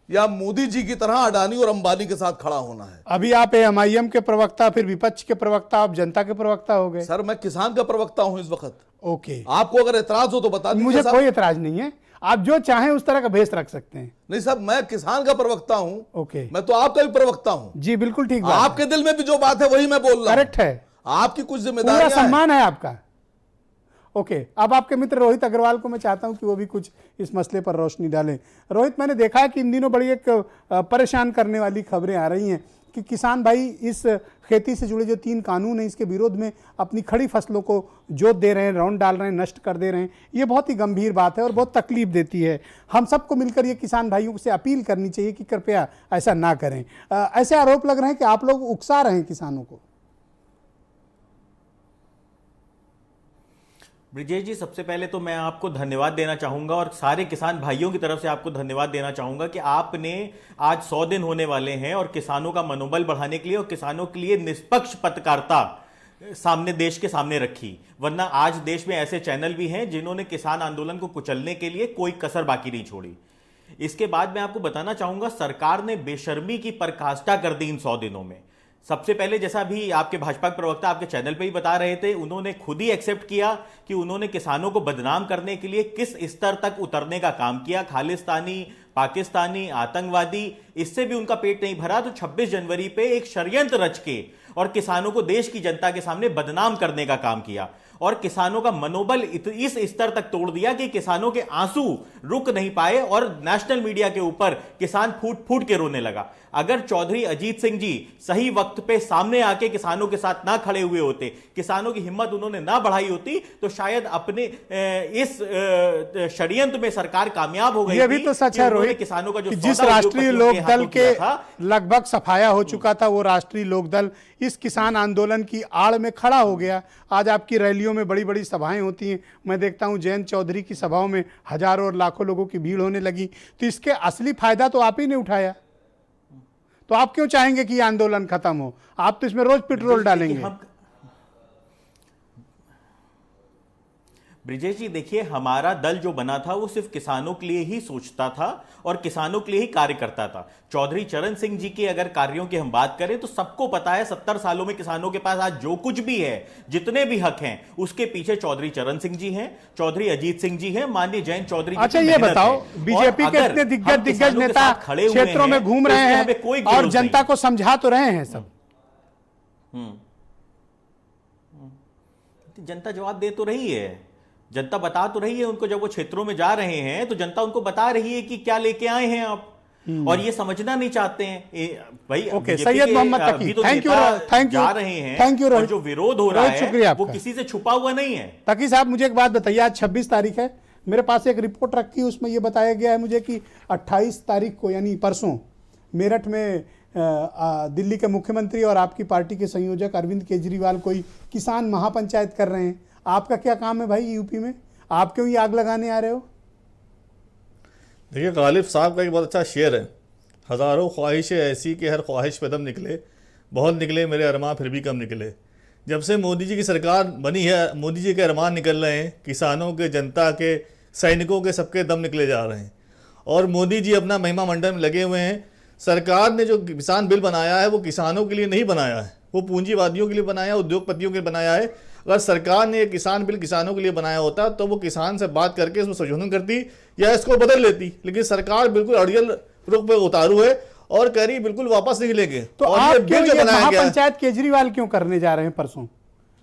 या मोदी जी की तरह अडानी और अंबानी के साथ खड़ा होना है। अभी आप एमआईएम के प्रवक्ता, फिर विपक्ष के प्रवक्ता, आप जनता के प्रवक्ता हो गए। सर मैं किसान का प्रवक्ता हूं इस वक्त। ओके, आपको अगर एतराज हो तो बता दीजिए। मुझे कोई एतराज नहीं है, आप जो चाहें उस तरह का भेष रख सकते हैं। नहीं साहब, मैं किसान का प्रवक्ता हूं। ओके, मैं तो आपका भी प्रवक्ता हूं। जी बिल्कुल ठीक बात, आपके दिल में भी जो बात है वही मैं बोल रहा हूं। करेक्ट है, आपकी कुछ जिम्मेदारी, पूरा सम्मान है आपका। ओके, अब आपके मित्र रोहित अग्रवाल को मैं चाहता हूं कि वो भी कुछ इस मसले पर रोशनी डालें। रोहित, मैंने देखा है कि इन दिनों बड़ी एक परेशान करने वाली खबरें आ रही हैं कि किसान भाई इस खेती से जुड़े जो 3 कानून हैं इसके विरोध में अपनी खड़ी फसलों को जोत दे रहे हैं, रौंद डाल रहे हैं, नष्ट कर दे रहे हैं। ये बहुत ही गंभीर बात है और बहुत तकलीफ देती है। हम सबको मिलकर ये किसान भाइयों से अपील करनी चाहिए कि कृपया ऐसा ना करें। ऐसे आरोप लग रहे हैं कि आप लोग उकसा रहे हैं किसानों को। ब्रिजेश जी, सबसे पहले तो मैं आपको धन्यवाद देना चाहूंगा और सारे किसान भाइयों की तरफ से आपको धन्यवाद देना चाहूंगा कि आपने आज 100 दिन होने वाले हैं और किसानों का मनोबल बढ़ाने के लिए और किसानों के लिए निष्पक्ष पत्रकारिता सामने देश के सामने रखी। वरना आज देश में ऐसे चैनल भी हैं जिन्होंने किसान आंदोलन को कुचलने के लिए कोई कसर बाकी नहीं छोड़ी। इसके बाद मैं आपको बताना चाहूंगा, सरकार ने बेशर्मी की पराकाष्ठा कर दी इन 100 दिनों में। सबसे पहले, जैसा भी आपके भाजपा के प्रवक्ता आपके चैनल पे ही बता रहे थे, उन्होंने खुद ही एक्सेप्ट किया कि उन्होंने किसानों को बदनाम करने के लिए किस स्तर तक उतरने का काम किया। खालिस्तानी, पाकिस्तानी, आतंकवादी, इससे भी उनका पेट नहीं भरा तो 26 जनवरी पे एक षड्यंत्र रच के और किसानों को देश की जनता के सामने बदनाम करने का काम किया और किसानों का मनोबल इस स्तर तक तोड़ दिया कि किसानों के आंसू रुक नहीं पाए और नेशनल मीडिया के ऊपर किसान फूट फूट के रोने लगा। अगर चौधरी अजीत सिंह जी सही वक्त पे सामने आके किसानों के साथ ना खड़े हुए होते, किसानों की हिम्मत उन्होंने ना बढ़ाई होती, तो शायद अपने इस षड्यंत्र में सरकार कामयाब हो गई। ये भी तो सच है रोहित, किसानों का जो जिस राष्ट्रीय लोकदल के लगभग सफाया हो चुका था, वो राष्ट्रीय लोकदल इस किसान आंदोलन की आड़ में खड़ा हो गया। आज आपकी रैलियों में बड़ी बड़ी सभाएं होती हैं, मैं देखता हूं जयंत चौधरी की सभाओं में हजारों और लाखों लोगों की भीड़ होने लगी। तो इसके असली फायदा तो आप ही ने उठाया, तो आप क्यों चाहेंगे कि यह आंदोलन खत्म हो? आप तो इसमें रोज पेट्रोल डालेंगे। ब्रिजेश जी देखिए, हमारा दल जो बना था वो सिर्फ किसानों के लिए ही सोचता था और किसानों के लिए ही कार्य करता था। चौधरी चरण सिंह जी के अगर कार्यों की हम बात करें तो सबको पता है 70 सालों में किसानों के पास आज जो कुछ भी है, जितने भी हक हैं, उसके पीछे चौधरी चरण सिंह जी हैं, चौधरी अजीत सिंह जी हैं, माननीय जयंत चौधरी जी। अच्छा ये बताओ, बीजेपी के इतने दिग्गज नेता क्षेत्रों में घूम रहे हैं और जनता को समझा तो रहे हैं सब, जनता जवाब दे तो रही है, जनता बता तो रही है उनको। जब वो क्षेत्रों में जा रहे हैं तो जनता उनको बता रही है कि क्या लेके आए हैं आप, और ये समझना नहीं चाहते हैं भाई। Okay, Syed Mohammad Taqi, thank you जा रहे हैं, थैंक यू और जो विरोध हो रहा है वो किसी से छुपा हुआ नहीं है। तकी साहब मुझे एक बात बताइए, आज 26 तारीख है, मेरे पास एक रिपोर्ट रखी है, उसमें यह बताया गया है मुझे कि 28 तारीख को यानी परसों मेरठ में दिल्ली के मुख्यमंत्री और आपकी पार्टी के संयोजक अरविंद केजरीवाल कोई किसान महापंचायत कर रहे हैं। आपका क्या काम है भाई यूपी में, आप क्यों ये आग लगाने आ रहे हो? देखिए, गालिब साहब का एक बहुत अच्छा शेर है, हज़ारों ख्वाहिशें ऐसी कि हर ख्वाहिश पे दम निकले, बहुत निकले मेरे अरमान फिर भी कम निकले। जब से मोदी जी की सरकार बनी है, मोदी जी के अरमान निकल रहे हैं, किसानों के, जनता के, सैनिकों के, सबके दम निकले जा रहे हैं। और मोदी जी अपना महिमा मंडन में लगे हुए हैं। सरकार ने जो किसान बिल बनाया है वो किसानों के लिए नहीं बनाया है, वो पूंजीवादियों के लिए बनाया है, उद्योगपतियों के लिए बनाया है। अगर सरकार ने किसान बिल किसानों के लिए बनाया होता तो वो किसान से बात करके इसमें संशोधन करती या इसको बदल लेती, लेकिन सरकार बिल्कुल अड़ियल रुख पे उतारू है और कह रही बिल्कुल वापस नहीं लेंगे। तो आप क्यों ये महापंचायत केजरीवाल क्यों करने जा रहे हैं परसों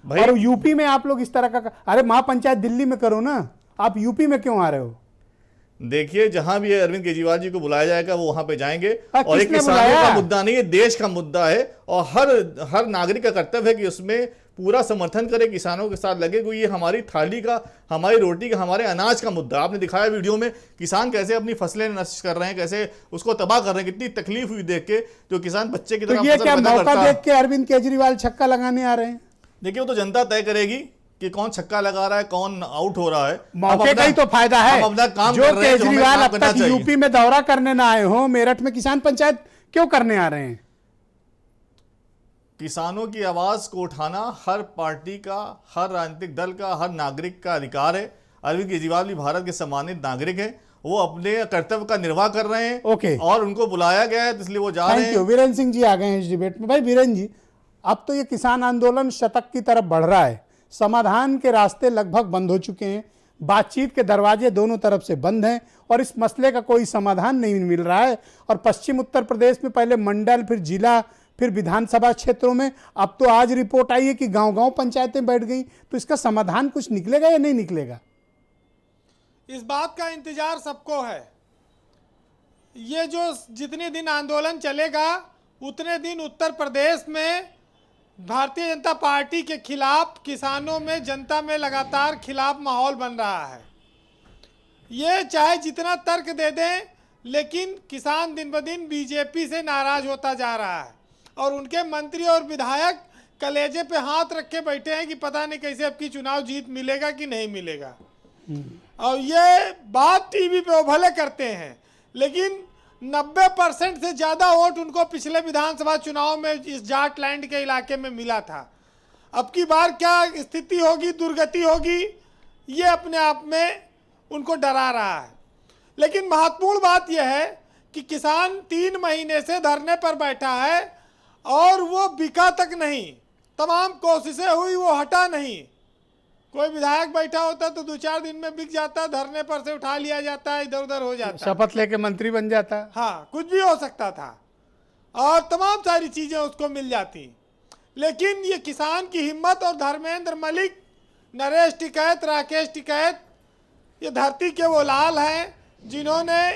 भाई? और यूपी में आप लोग इस तरह का, अरे महापंचायत दिल्ली में करो ना, आप यूपी में क्यों आ रहे हो? देखिए, जहां भी अरविंद केजरीवाल जी को बुलाया जाएगा वो वहां पे जाएंगे। और एक किसानों का मुद्दा नहीं है, देश का मुद्दा है और हर नागरिक का कर्तव्य है कि उसमें पूरा समर्थन करे, किसानों के साथ लगे, क्योंकि ये हमारी थाली का, हमारी रोटी का, हमारे अनाज का मुद्दा। आपने दिखाया वीडियो में किसान कैसे अपनी फसलें नष्ट कर रहे हैं, कैसे उसको तबाह कर रहे हैं, कितनी तकलीफ हुई देख के, जो किसान बच्चे की तरह तो ये क्या मौका देख के अरविंद केजरीवाल छक्का लगाने आ रहे हैं? देखिए, वो तो जनता तय करेगी कि कौन छक्का लगा रहा है, कौन आउट हो रहा है। मौके का ही तो फायदा है। अपना काम जो केजरीवाल अब तक यूपी में दौरा करने ना आए हो, मेरठ में किसान पंचायत क्यों करने आ रहे हैं? किसानों की आवाज को उठाना हर पार्टी का, हर राजनीतिक दल का, हर नागरिक का अधिकार है। अरविंद केजरीवाल भी भारत के सम्मानित नागरिक हैं, वो अपने कर्तव्य का निर्वाह कर रहे हैं। ओके, और उनको बुलाया गया है इसलिए वो जा रहे हैं। वीरेंद्र सिंह जी आ गए हैं इस डिबेट में। भाई वीरेंद्र जी, अब तो ये किसान आंदोलन शतक की तरफ बढ़ रहा है, समाधान के रास्ते लगभग बंद हो चुके हैं, बातचीत के दरवाजे दोनों तरफ से बंद हैं और इस मसले का कोई समाधान नहीं मिल रहा है। और पश्चिम उत्तर प्रदेश में पहले मंडल, फिर जिला, फिर विधानसभा क्षेत्रों में, अब तो आज रिपोर्ट आई है कि गांव-गांव पंचायतें बैठ गई। तो इसका समाधान कुछ निकलेगा या नहीं निकलेगा? इस बात का इंतजार सबको है। ये जो जितने दिन आंदोलन चलेगा उतने दिन उत्तर प्रदेश में भारतीय जनता पार्टी के खिलाफ किसानों में, जनता में लगातार खिलाफ माहौल बन रहा है। ये चाहे जितना तर्क दे दें, लेकिन किसान दिन ब दिन बीजेपी से नाराज होता जा रहा है और उनके मंत्री और विधायक कलेजे पे हाथ रख के बैठे हैं कि पता नहीं कैसे अब की चुनाव जीत मिलेगा कि नहीं मिलेगा। और ये बात टीवी पे वो भले करते हैं, लेकिन 90% से ज़्यादा वोट उनको पिछले विधानसभा चुनाव में इस जाट लैंड के इलाके में मिला था। अब की बार क्या स्थिति होगी, दुर्गति होगी, ये अपने आप में उनको डरा रहा है। लेकिन महत्वपूर्ण बात यह है कि किसान 3 महीने से धरने पर बैठा है और वो बिका तक नहीं। तमाम कोशिशें हुई, वो हटा नहीं। कोई विधायक बैठा होता तो 2-4 दिन में बिक जाता, धरने पर से उठा लिया जाता, इधर उधर हो जाता, शपथ लेके मंत्री बन जाता। हाँ, कुछ भी हो सकता था और तमाम सारी चीज़ें उसको मिल जाती। लेकिन ये किसान की हिम्मत और धर्मेंद्र मलिक, नरेश टिकैत, राकेश टिकैत, ये धरती के वो लाल हैं जिन्होंने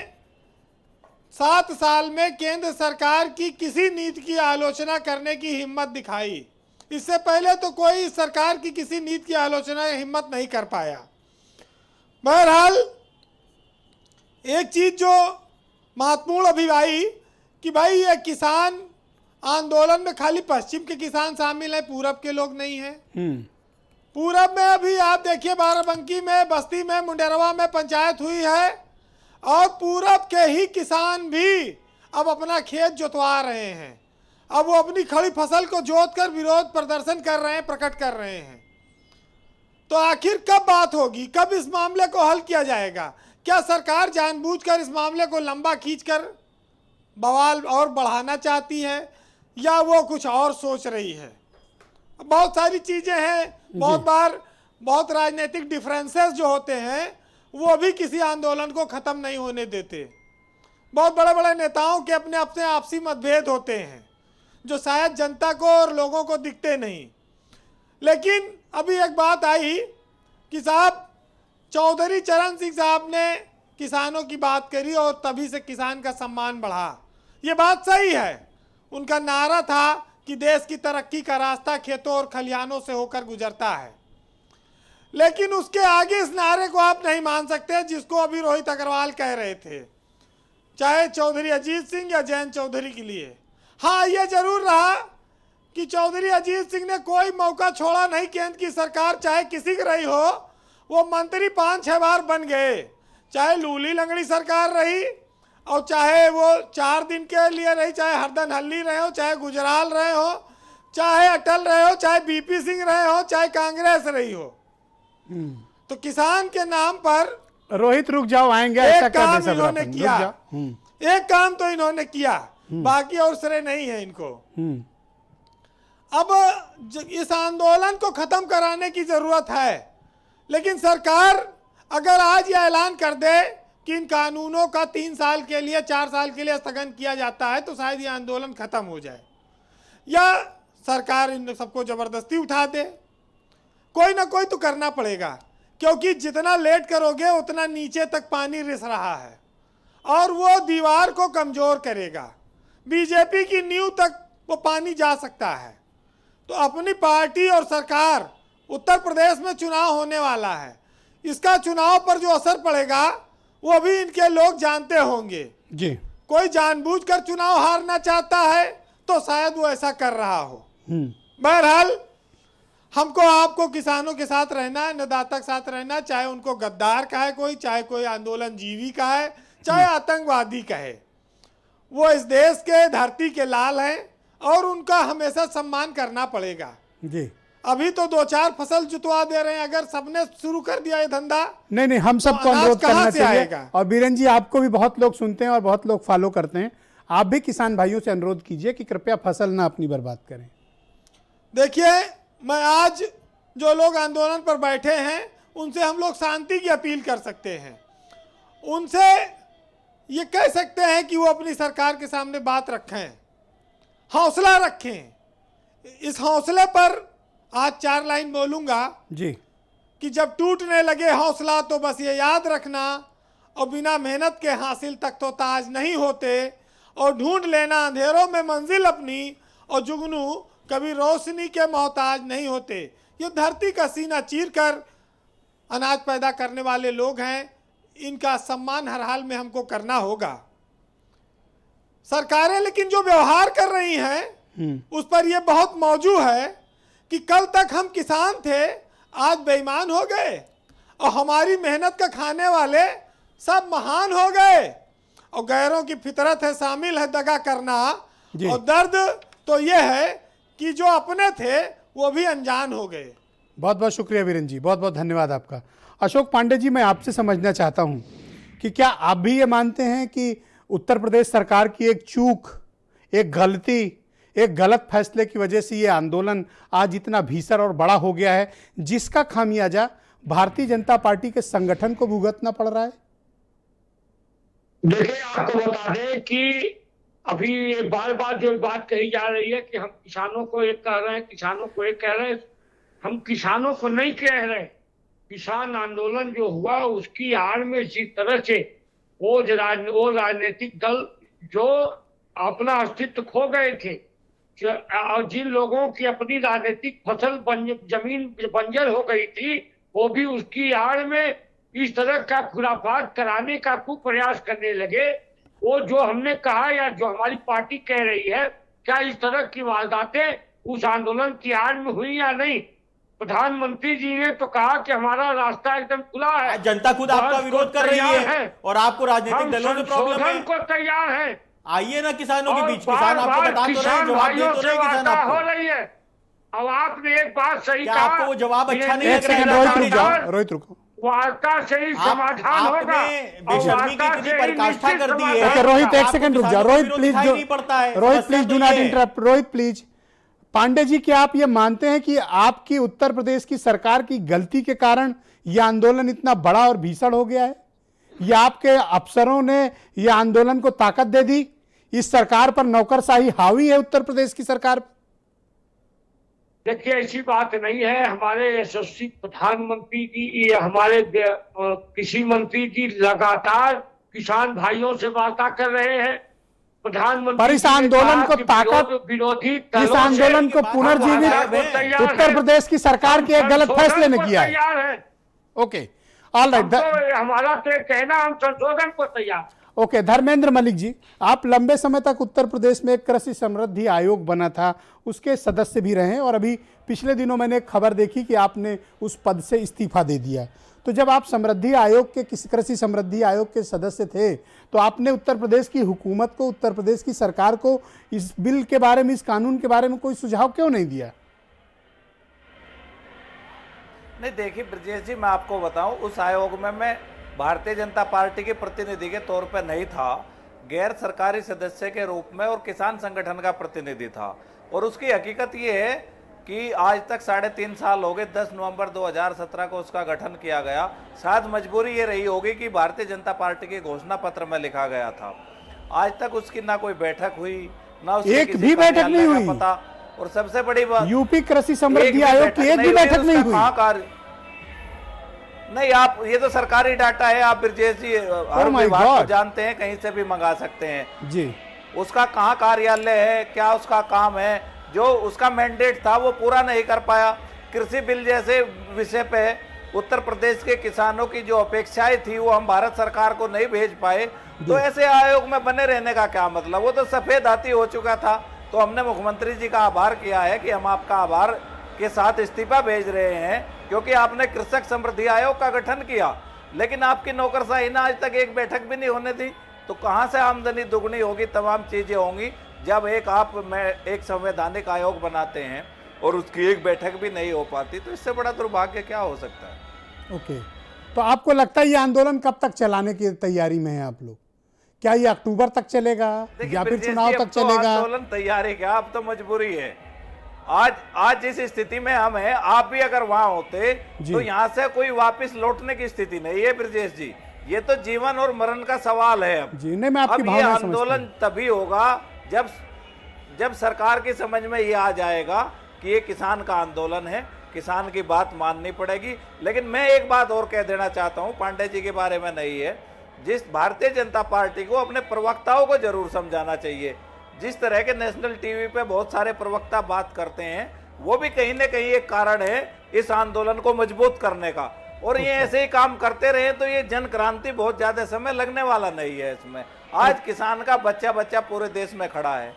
7 साल में केंद्र सरकार की किसी नीति की आलोचना करने की हिम्मत दिखाई। इससे पहले तो कोई सरकार की किसी नीति की आलोचना हिम्मत नहीं कर पाया। बहरहाल एक चीज़ जो महत्वपूर्ण अभी आई कि भाई ये किसान आंदोलन में खाली पश्चिम के किसान शामिल हैं, पूरब के लोग नहीं हैं। पूरब में अभी आप देखिए बाराबंकी में, बस्ती में, मुंडेरवा में पंचायत हुई है और पूरब के ही किसान भी अब अपना खेत जोतवा रहे हैं। अब वो अपनी खड़ी फसल को जोत कर विरोध प्रदर्शन कर रहे हैं, प्रकट कर रहे हैं। तो आखिर कब बात होगी, कब इस मामले को हल किया जाएगा? क्या सरकार जानबूझकर इस मामले को लंबा खींचकर बवाल और बढ़ाना चाहती है या वो कुछ और सोच रही है? बहुत सारी चीजें हैं। बहुत बार बहुत राजनीतिक डिफरेंसेस जो होते हैं वो भी किसी आंदोलन को खत्म नहीं होने देते। बहुत बड़े बड़े नेताओं के अपने अपने आपसी मतभेद होते हैं जो शायद जनता को और लोगों को दिखते नहीं। लेकिन अभी एक बात आई कि साहब चौधरी चरण सिंह साहब ने किसानों की बात करी और तभी से किसान का सम्मान बढ़ा। ये बात सही है। उनका नारा था कि देश की तरक्की का रास्ता खेतों और खलिहानों से होकर गुजरता है। लेकिन उसके आगे इस नारे को आप नहीं मान सकते जिसको अभी रोहित अग्रवाल कह रहे थे, चाहे चौधरी अजीत सिंह या जयंत चौधरी के लिए। हाँ, ये जरूर रहा कि चौधरी अजीत सिंह ने कोई मौका छोड़ा नहीं। केंद्र की सरकार चाहे किसी की रही हो, वो मंत्री 5-6 बार बन गए, चाहे लूली लंगड़ी सरकार रही और चाहे वो 4 दिन के लिए रही, चाहे हरदन हल्ली रहे हो, चाहे गुजराल रहे हो, चाहे अटल रहे हो, चाहे बीपी सिंह रहे हो, चाहे कांग्रेस रही हो। तो किसान के नाम पर रोहित रुक जाओ, आएंगे। एक काम इन्होंने किया, एक काम तो इन्होंने किया, बाकी और श्रेय नहीं है इनको। अब इस आंदोलन को खत्म कराने की जरूरत है, लेकिन सरकार अगर आज ये ऐलान कर दे कि इन कानूनों का 3 साल के लिए 4 साल के लिए स्थगन किया जाता है तो शायद ये आंदोलन खत्म हो जाए, या सरकार इन सबको जबरदस्ती उठा दे। कोई ना कोई तो करना पड़ेगा, क्योंकि जितना लेट करोगे उतना नीचे तक पानी रिस रहा है और वो दीवार को कमजोर करेगा। बीजेपी की नींव तक वो पानी जा सकता है। तो अपनी पार्टी और सरकार, उत्तर प्रदेश में चुनाव होने वाला है, इसका चुनाव पर जो असर पड़ेगा वो भी इनके लोग जानते होंगे जी। कोई जानबूझकर चुनाव हारना चाहता है तो शायद वो ऐसा कर रहा हो। बहरहाल हमको आपको किसानों के साथ रहना है, अन्नदाता के साथ रहना, चाहे उनको गद्दार कहे कोई, चाहे कोई आंदोलन जीवी का है, चाहे आतंकवादी कहे। वो इस देश के धरती के लाल हैं और उनका हमेशा सम्मान करना पड़ेगा जी। अभी तो 2-4 फसल जुतवा दे रहे हैं, अगर सबने शुरू कर दिया ये धंधा, नहीं हम सबको अनुरोध करना चाहिए। और बीरेन जी, आपको भी बहुत लोग सुनते हैं और बहुत लोग फॉलो करते हैं, आप भी किसान भाइयों से अनुरोध कीजिए कि कृपया फसल ना अपनी बर्बाद करें। देखिए, मैं आज जो लोग आंदोलन पर बैठे हैं उनसे हम लोग शांति की अपील कर सकते हैं, उनसे ये कह सकते हैं कि वो अपनी सरकार के सामने बात रखें, हौसला रखें। इस हौसले पर आज 4 लाइन बोलूंगा जी कि जब टूटने लगे हौसला तो बस ये याद रखना, और बिना मेहनत के हासिल तक तो ताज नहीं होते, और ढूंढ लेना अंधेरों में मंजिल अपनी, और जुगनू कभी रोशनी के मोहताज नहीं होते। ये धरती का सीना चीर कर अनाज पैदा करने वाले लोग हैं, इनका सम्मान हर हाल में हमको करना होगा। सरकारें लेकिन जो व्यवहार कर रही हैं उस पर यह बहुत मौजू है कि कल तक हम किसान थे, आज बेईमान हो गए, और हमारी मेहनत का खाने वाले सब महान हो गए, और गैरों की फितरत है शामिल है दगा करना। और दर्द तो यह है कि जो अपने थे वो भी अनजान हो गए। बहुत बहुत शुक्रिया वीरेन जी, बहुत बहुत धन्यवाद आपका। अशोक पांडे जी, मैं आपसे समझना चाहता हूं कि क्या आप भी ये मानते हैं कि उत्तर प्रदेश सरकार की एक चूक, एक गलती, एक गलत फैसले की वजह से ये आंदोलन आज इतना भीषण और बड़ा हो गया है, जिसका खामियाजा भारतीय जनता पार्टी के संगठन को भुगतना पड़ रहा है? देखिए, आपको बता दें कि अभी ये बार बार जो बात कही जा रही है कि हम किसानों को एक कह रहे हैं, किसानों को एक कह रहे हैं, हम किसानों को नहीं कह रहे। किसान आंदोलन जो हुआ उसकी आड़ में जिस तरह से वो राजनीतिक दल जो अपना अस्तित्व खो गए थे, और जिन लोगों की अपनी राजनीतिक फसल जमीन बंजर हो गई थी, वो भी उसकी आड़ में इस तरह का खुराफात कराने का खूब प्रयास करने लगे। वो जो हमने कहा या जो हमारी पार्टी कह रही है, क्या इस तरह की वारदातें उस आंदोलन की आड़ में हुई या नहीं? प्रधानमंत्री जी ने तो कहा कि हमारा रास्ता एकदम खुला है, जनता खुद आपका विरोध कर रही है और आपको राजनीतिक दलों में प्रॉब्लम है। को तैयार है, आइए ना किसानों के बीच, किसान आपको बता तो रहे हैं, जवाब दे तो रहे किसान आपको। हो रही है, अब आपने एक बात सही क्या कहा, आपको वो जवाब अच्छा नहीं एक लग रहा सेकंड है? रोहित रुक जाओ, रोहित रुको। वार्ता से ही समाधान होगा। आपने बेशर्मी की इतनी पराकाष्ठा कर दी है। ओके रोहित, एक आपको सेकंड रुक किसानों जाओ। का रोहित विरोध प्लीज, दिखाई नहीं पड़ता है। रोहित समस्या प्लीज तो डू नॉट ये है। इंटरप्ट। रोहित प्लीज। पांडे जी, क्या आप ये मानते हैं कि आपकी उत्तर प्रदेश की सरकार की गलती के कारण यह आंदोलन इतना बड़ा और भीषण हो गया है? या आपके अफसरों ने यह आंदोलन को ताकत दे दी? इस सरकार पर नौकरशाही हावी है उत्तर प्रदेश की सरकार पर? देखिए, ऐसी बात नहीं है। हमारे यशस्वी प्रधानमंत्री की, हमारे कृषि मंत्री जी लगातार किसान भाइयों से वार्ता कर रहे हैं। प्रधानमंत्री पर इस आंदोलन को ताकत, विरोधी इस आंदोलन को पुनर्जीवित उत्तर प्रदेश की सरकार के एक गलत फैसले ने किया है। ओके, ऑल राइट, हमारा तो कहना, हम संशोधन को तैयार। ओके, धर्मेंद्र मलिक जी, आप लंबे समय तक उत्तर प्रदेश में एक कृषि समृद्धि आयोग बना था, उसके सदस्य भी रहे और अभी पिछले दिनों मैंने एक खबर देखी कि आपने उस पद से इस्तीफा दे दिया। तो जब आप समृद्धि आयोग के, कृषि समृद्धि आयोग के सदस्य थे, तो आपने उत्तर प्रदेश की हुकूमत को, उत्तर प्रदेश की सरकार को इस बिल के बारे में, इस कानून के बारे में कोई सुझाव क्यों नहीं दिया? नहीं, देखिए ब्रजेश जी, मैं आपको बताऊं, उस आयोग में मैं भारतीय जनता पार्टी के प्रतिनिधि के तौर पर नहीं था, गैर सरकारी सदस्य के रूप में और किसान संगठन का प्रतिनिधि था। और उसकी हकीकत ये है कि आज तक 3.5 साल हो गए। 10 नवंबर 2017 को उसका गठन किया गया। शायद मजबूरी ये रही होगी कि भारतीय जनता पार्टी के घोषणा पत्र में लिखा गया था। आज तक उसकी ना कोई बैठक हुई, ना उसकी एक किसी भी बैठक नहीं कार्यालय हुई का पता। और सबसे बड़ी बात, यूपी कृषि समृद्धि आयोग की एक भी बैठक नहीं हुई। नहीं, आप ये तो सरकारी डाटा है, आप ब्रजेश जी हर विभाग को जानते हैं, कहीं से भी मंगा सकते हैं जी। उसका कहाँ कार्यालय है, क्या उसका काम है, जो उसका मैंडेट था वो पूरा नहीं कर पाया। कृषि बिल जैसे विषय पे उत्तर प्रदेश के किसानों की जो अपेक्षाएं थी वो हम भारत सरकार को नहीं भेज पाए, तो ऐसे आयोग में बने रहने का क्या मतलब? वो तो सफेद हाथी हो चुका था। तो हमने मुख्यमंत्री जी का आभार किया है कि हम आपका आभार के साथ इस्तीफा भेज रहे हैं, क्योंकि आपने कृषक समृद्धि आयोग का गठन किया, लेकिन आपकी नौकरशाही ने आज तक एक बैठक भी नहीं होने दी। तो कहां से आमदनी दुगनी होगी, तमाम चीजें होंगी, जब एक संवैधानिक आयोग बनाते हैं और उसकी एक बैठक भी नहीं हो पाती, तो इससे बड़ा दुर्भाग्य क्या हो सकता है? ओके, तो आपको लगता है ये आंदोलन कब तक चलाने की तैयारी में है आप लोग? क्या ये अक्टूबर तक चलेगा या फिर चुनाव तक चलेगा? आंदोलन तैयारी क्या, अब तो मजबूरी है। आज जिस स्थिति में हम हैं, आप भी अगर वहां होते तो यहाँ से कोई वापस लौटने की स्थिति नहीं है ब्रजेश जी। ये तो जीवन और मरण का सवाल है। अब जी नहीं, मैं आपकी अब ये आंदोलन तभी होगा जब सरकार की समझ में ये आ जाएगा कि ये किसान का आंदोलन है, किसान की बात माननी पड़ेगी। लेकिन मैं एक बात और कह देना चाहता हूं, पांडे जी के बारे में नहीं है, जिस भारतीय जनता पार्टी को अपने प्रवक्ताओं को जरूर समझाना चाहिए। जिस तरह के नेशनल टीवी पे बहुत सारे प्रवक्ता बात करते हैं, वो भी कहीं ना कहीं एक कारण है इस आंदोलन को मजबूत करने का। और ये ऐसे ही काम करते रहे तो ये जन क्रांति बहुत ज्यादा समय लगने वाला नहीं है इसमें। आज किसान का बच्चा पूरे देश में खड़ा है,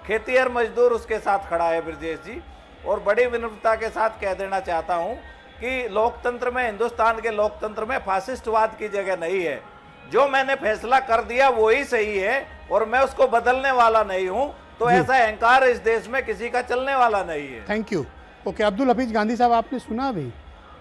खेतीहर मजदूर उसके साथ खड़ा है ब्रजेश जी। और बड़ी विनम्रता के साथ कह देना चाहता हूं कि लोकतंत्र में, हिंदुस्तान के लोकतंत्र में फासिस्टवाद की जगह नहीं है। जो मैंने फैसला कर दिया वो ही सही है और मैं उसको बदलने वाला नहीं हूं। तो ऐसा अहंकार इस देश में किसी का चलने वाला नहीं है। Thank you. Okay, Abdul Hafeez Gandhi साहब, आपने सुना अभी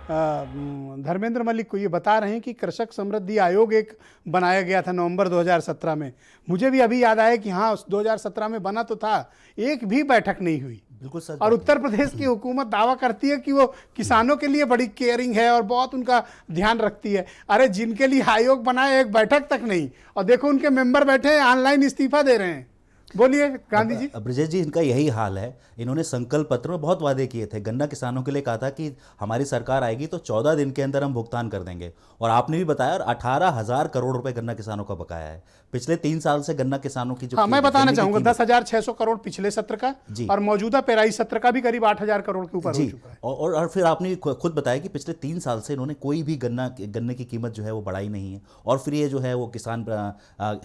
धर्मेंद्र मलिक को ये बता रहे हैं कि कृषक समृद्धि आयोग एक बनाया गया था नवंबर 2017 में। मुझे भी अभी याद आया कि हाँ, 2017 में बना तो था, एक भी बैठक नहीं हुई। बिल्कुल सच। और उत्तर प्रदेश की हुकूमत दावा करती है कि वो किसानों के लिए बड़ी केयरिंग है और बहुत उनका ध्यान रखती है। अरे जिनके लिए आयोग बनाए, एक बैठक तक नहीं, और देखो उनके मेंबर बैठे हैं ऑनलाइन इस्तीफा दे रहे हैं। बोलिए गांधी जी। ब्रजेश जी, इनका यही हाल है। इन्होंने संकल्प पत्र में बहुत वादे किए थे, गन्ना किसानों के लिए कहा था कि हमारी सरकार आएगी तो 14 दिन के अंदर हम भुगतान कर देंगे। और आपने भी बताया, और 18,000 करोड़ रुपए गन्ना किसानों का बकाया है। पिछले 3 साल से गन्ना किसानों की जो, हाँ, मैं बताना चाहूंगा 10,600 करोड़ पिछले सत्र का और मौजूदा पेराई सत्र का भी करीब 8,000 करोड़ के ऊपर हो चुका है। और फिर आपने खुद बताया कि पिछले 3 साल से इन्होंने कोई भी गन्ने की कीमत जो है वो बढ़ाई नहीं है। और फिर ये जो है वो किसान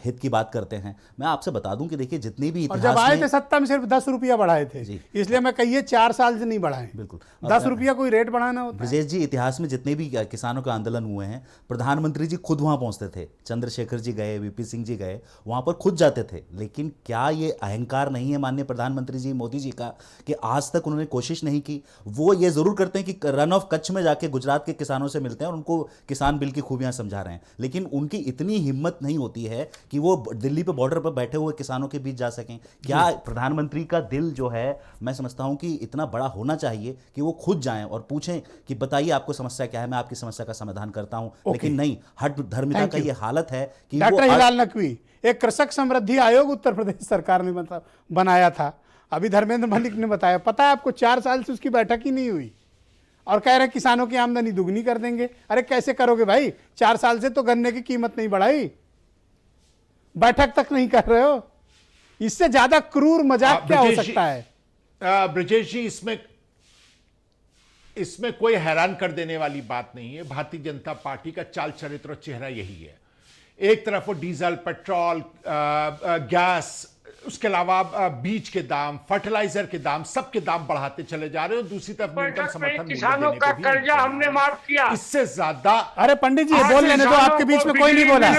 हित की बात करते हैं। मैं आपसे बता दूं कि देखिए, जितने जितनी भी और इतिहास जब आए में थे सत्ता में सिर्फ 10 रुपया बढ़ाए थे, इसलिए मैं कहिए 4 साल से नहीं बढ़ाए। बिल्कुल 10 रुपया कोई रेट बढ़ाना होता है? ब्रजेश जी, इतिहास में जितने भी किसानों के आंदोलन हुए हैं, प्रधानमंत्री जी खुद वहां पहुंचते थे, चंद्रशेखर जी गए, वीपी सिंह जी गए, वहां पर खुद जाते थे। लेकिन क्या ये अहंकार नहीं है माननीय प्रधानमंत्री जी मोदी जी का कि आज तक उन्होंने कोशिश नहीं की? वो ये जरूर करते हैं कि रन ऑफ कच्छ में जाके गुजरात के किसानों से मिलते हैं और उनको किसान बिल की खूबियां समझा रहे हैं, लेकिन उनकी इतनी हिम्मत नहीं होती है कि वो दिल्ली पे बॉर्डर पर बैठे हुए किसानों के बीच जा सकें। क्या प्रधानमंत्री का दिल जो है, मैं समझता हूं कि इतना बड़ा होना चाहिए कि वो खुद जाएं और पूछें कि बताइए आपको समस्या क्या है, मैं आपकी समस्या का समाधान करता हूं। लेकिन नहीं, हट धर्मिता का ये हालत है कि डॉक्टर हिलाल नकवी, एक कृषक समृद्धि आयोग उत्तर प्रदेश सरकार ने मतलब बनाया था, अभी धर्मेंद्र मलिक ने बताया, पता है आपको 4 साल से उसकी बैठक ही नहीं हुई और कह रहे किसानों की आमदनी दुगनी कर देंगे। अरे कैसे करोगे भाई, 4 साल से तो गन्ने की कीमत नहीं बढ़ाई, बैठक तक नहीं कर रहे हो। इससे ज्यादा क्रूर मजाक क्या हो सकता है? ब्रजेश जी, इसमें कोई हैरान कर देने वाली बात नहीं है। भारतीय जनता पार्टी का चाल चरित्र और चेहरा यही है। एक तरफ वो डीजल, पेट्रोल, गैस, उसके अलावा बीज के दाम, फर्टिलाइजर के दाम, सबके दाम बढ़ाते चले जा रहे हो। दूसरी तरफ न्यूनतम समर्थन किसानों का कर्जा हमने माफ किया। इससे ज्यादा, अरे पंडित जी बोल लेने दो, आपके बीच में कोई नहीं बोला।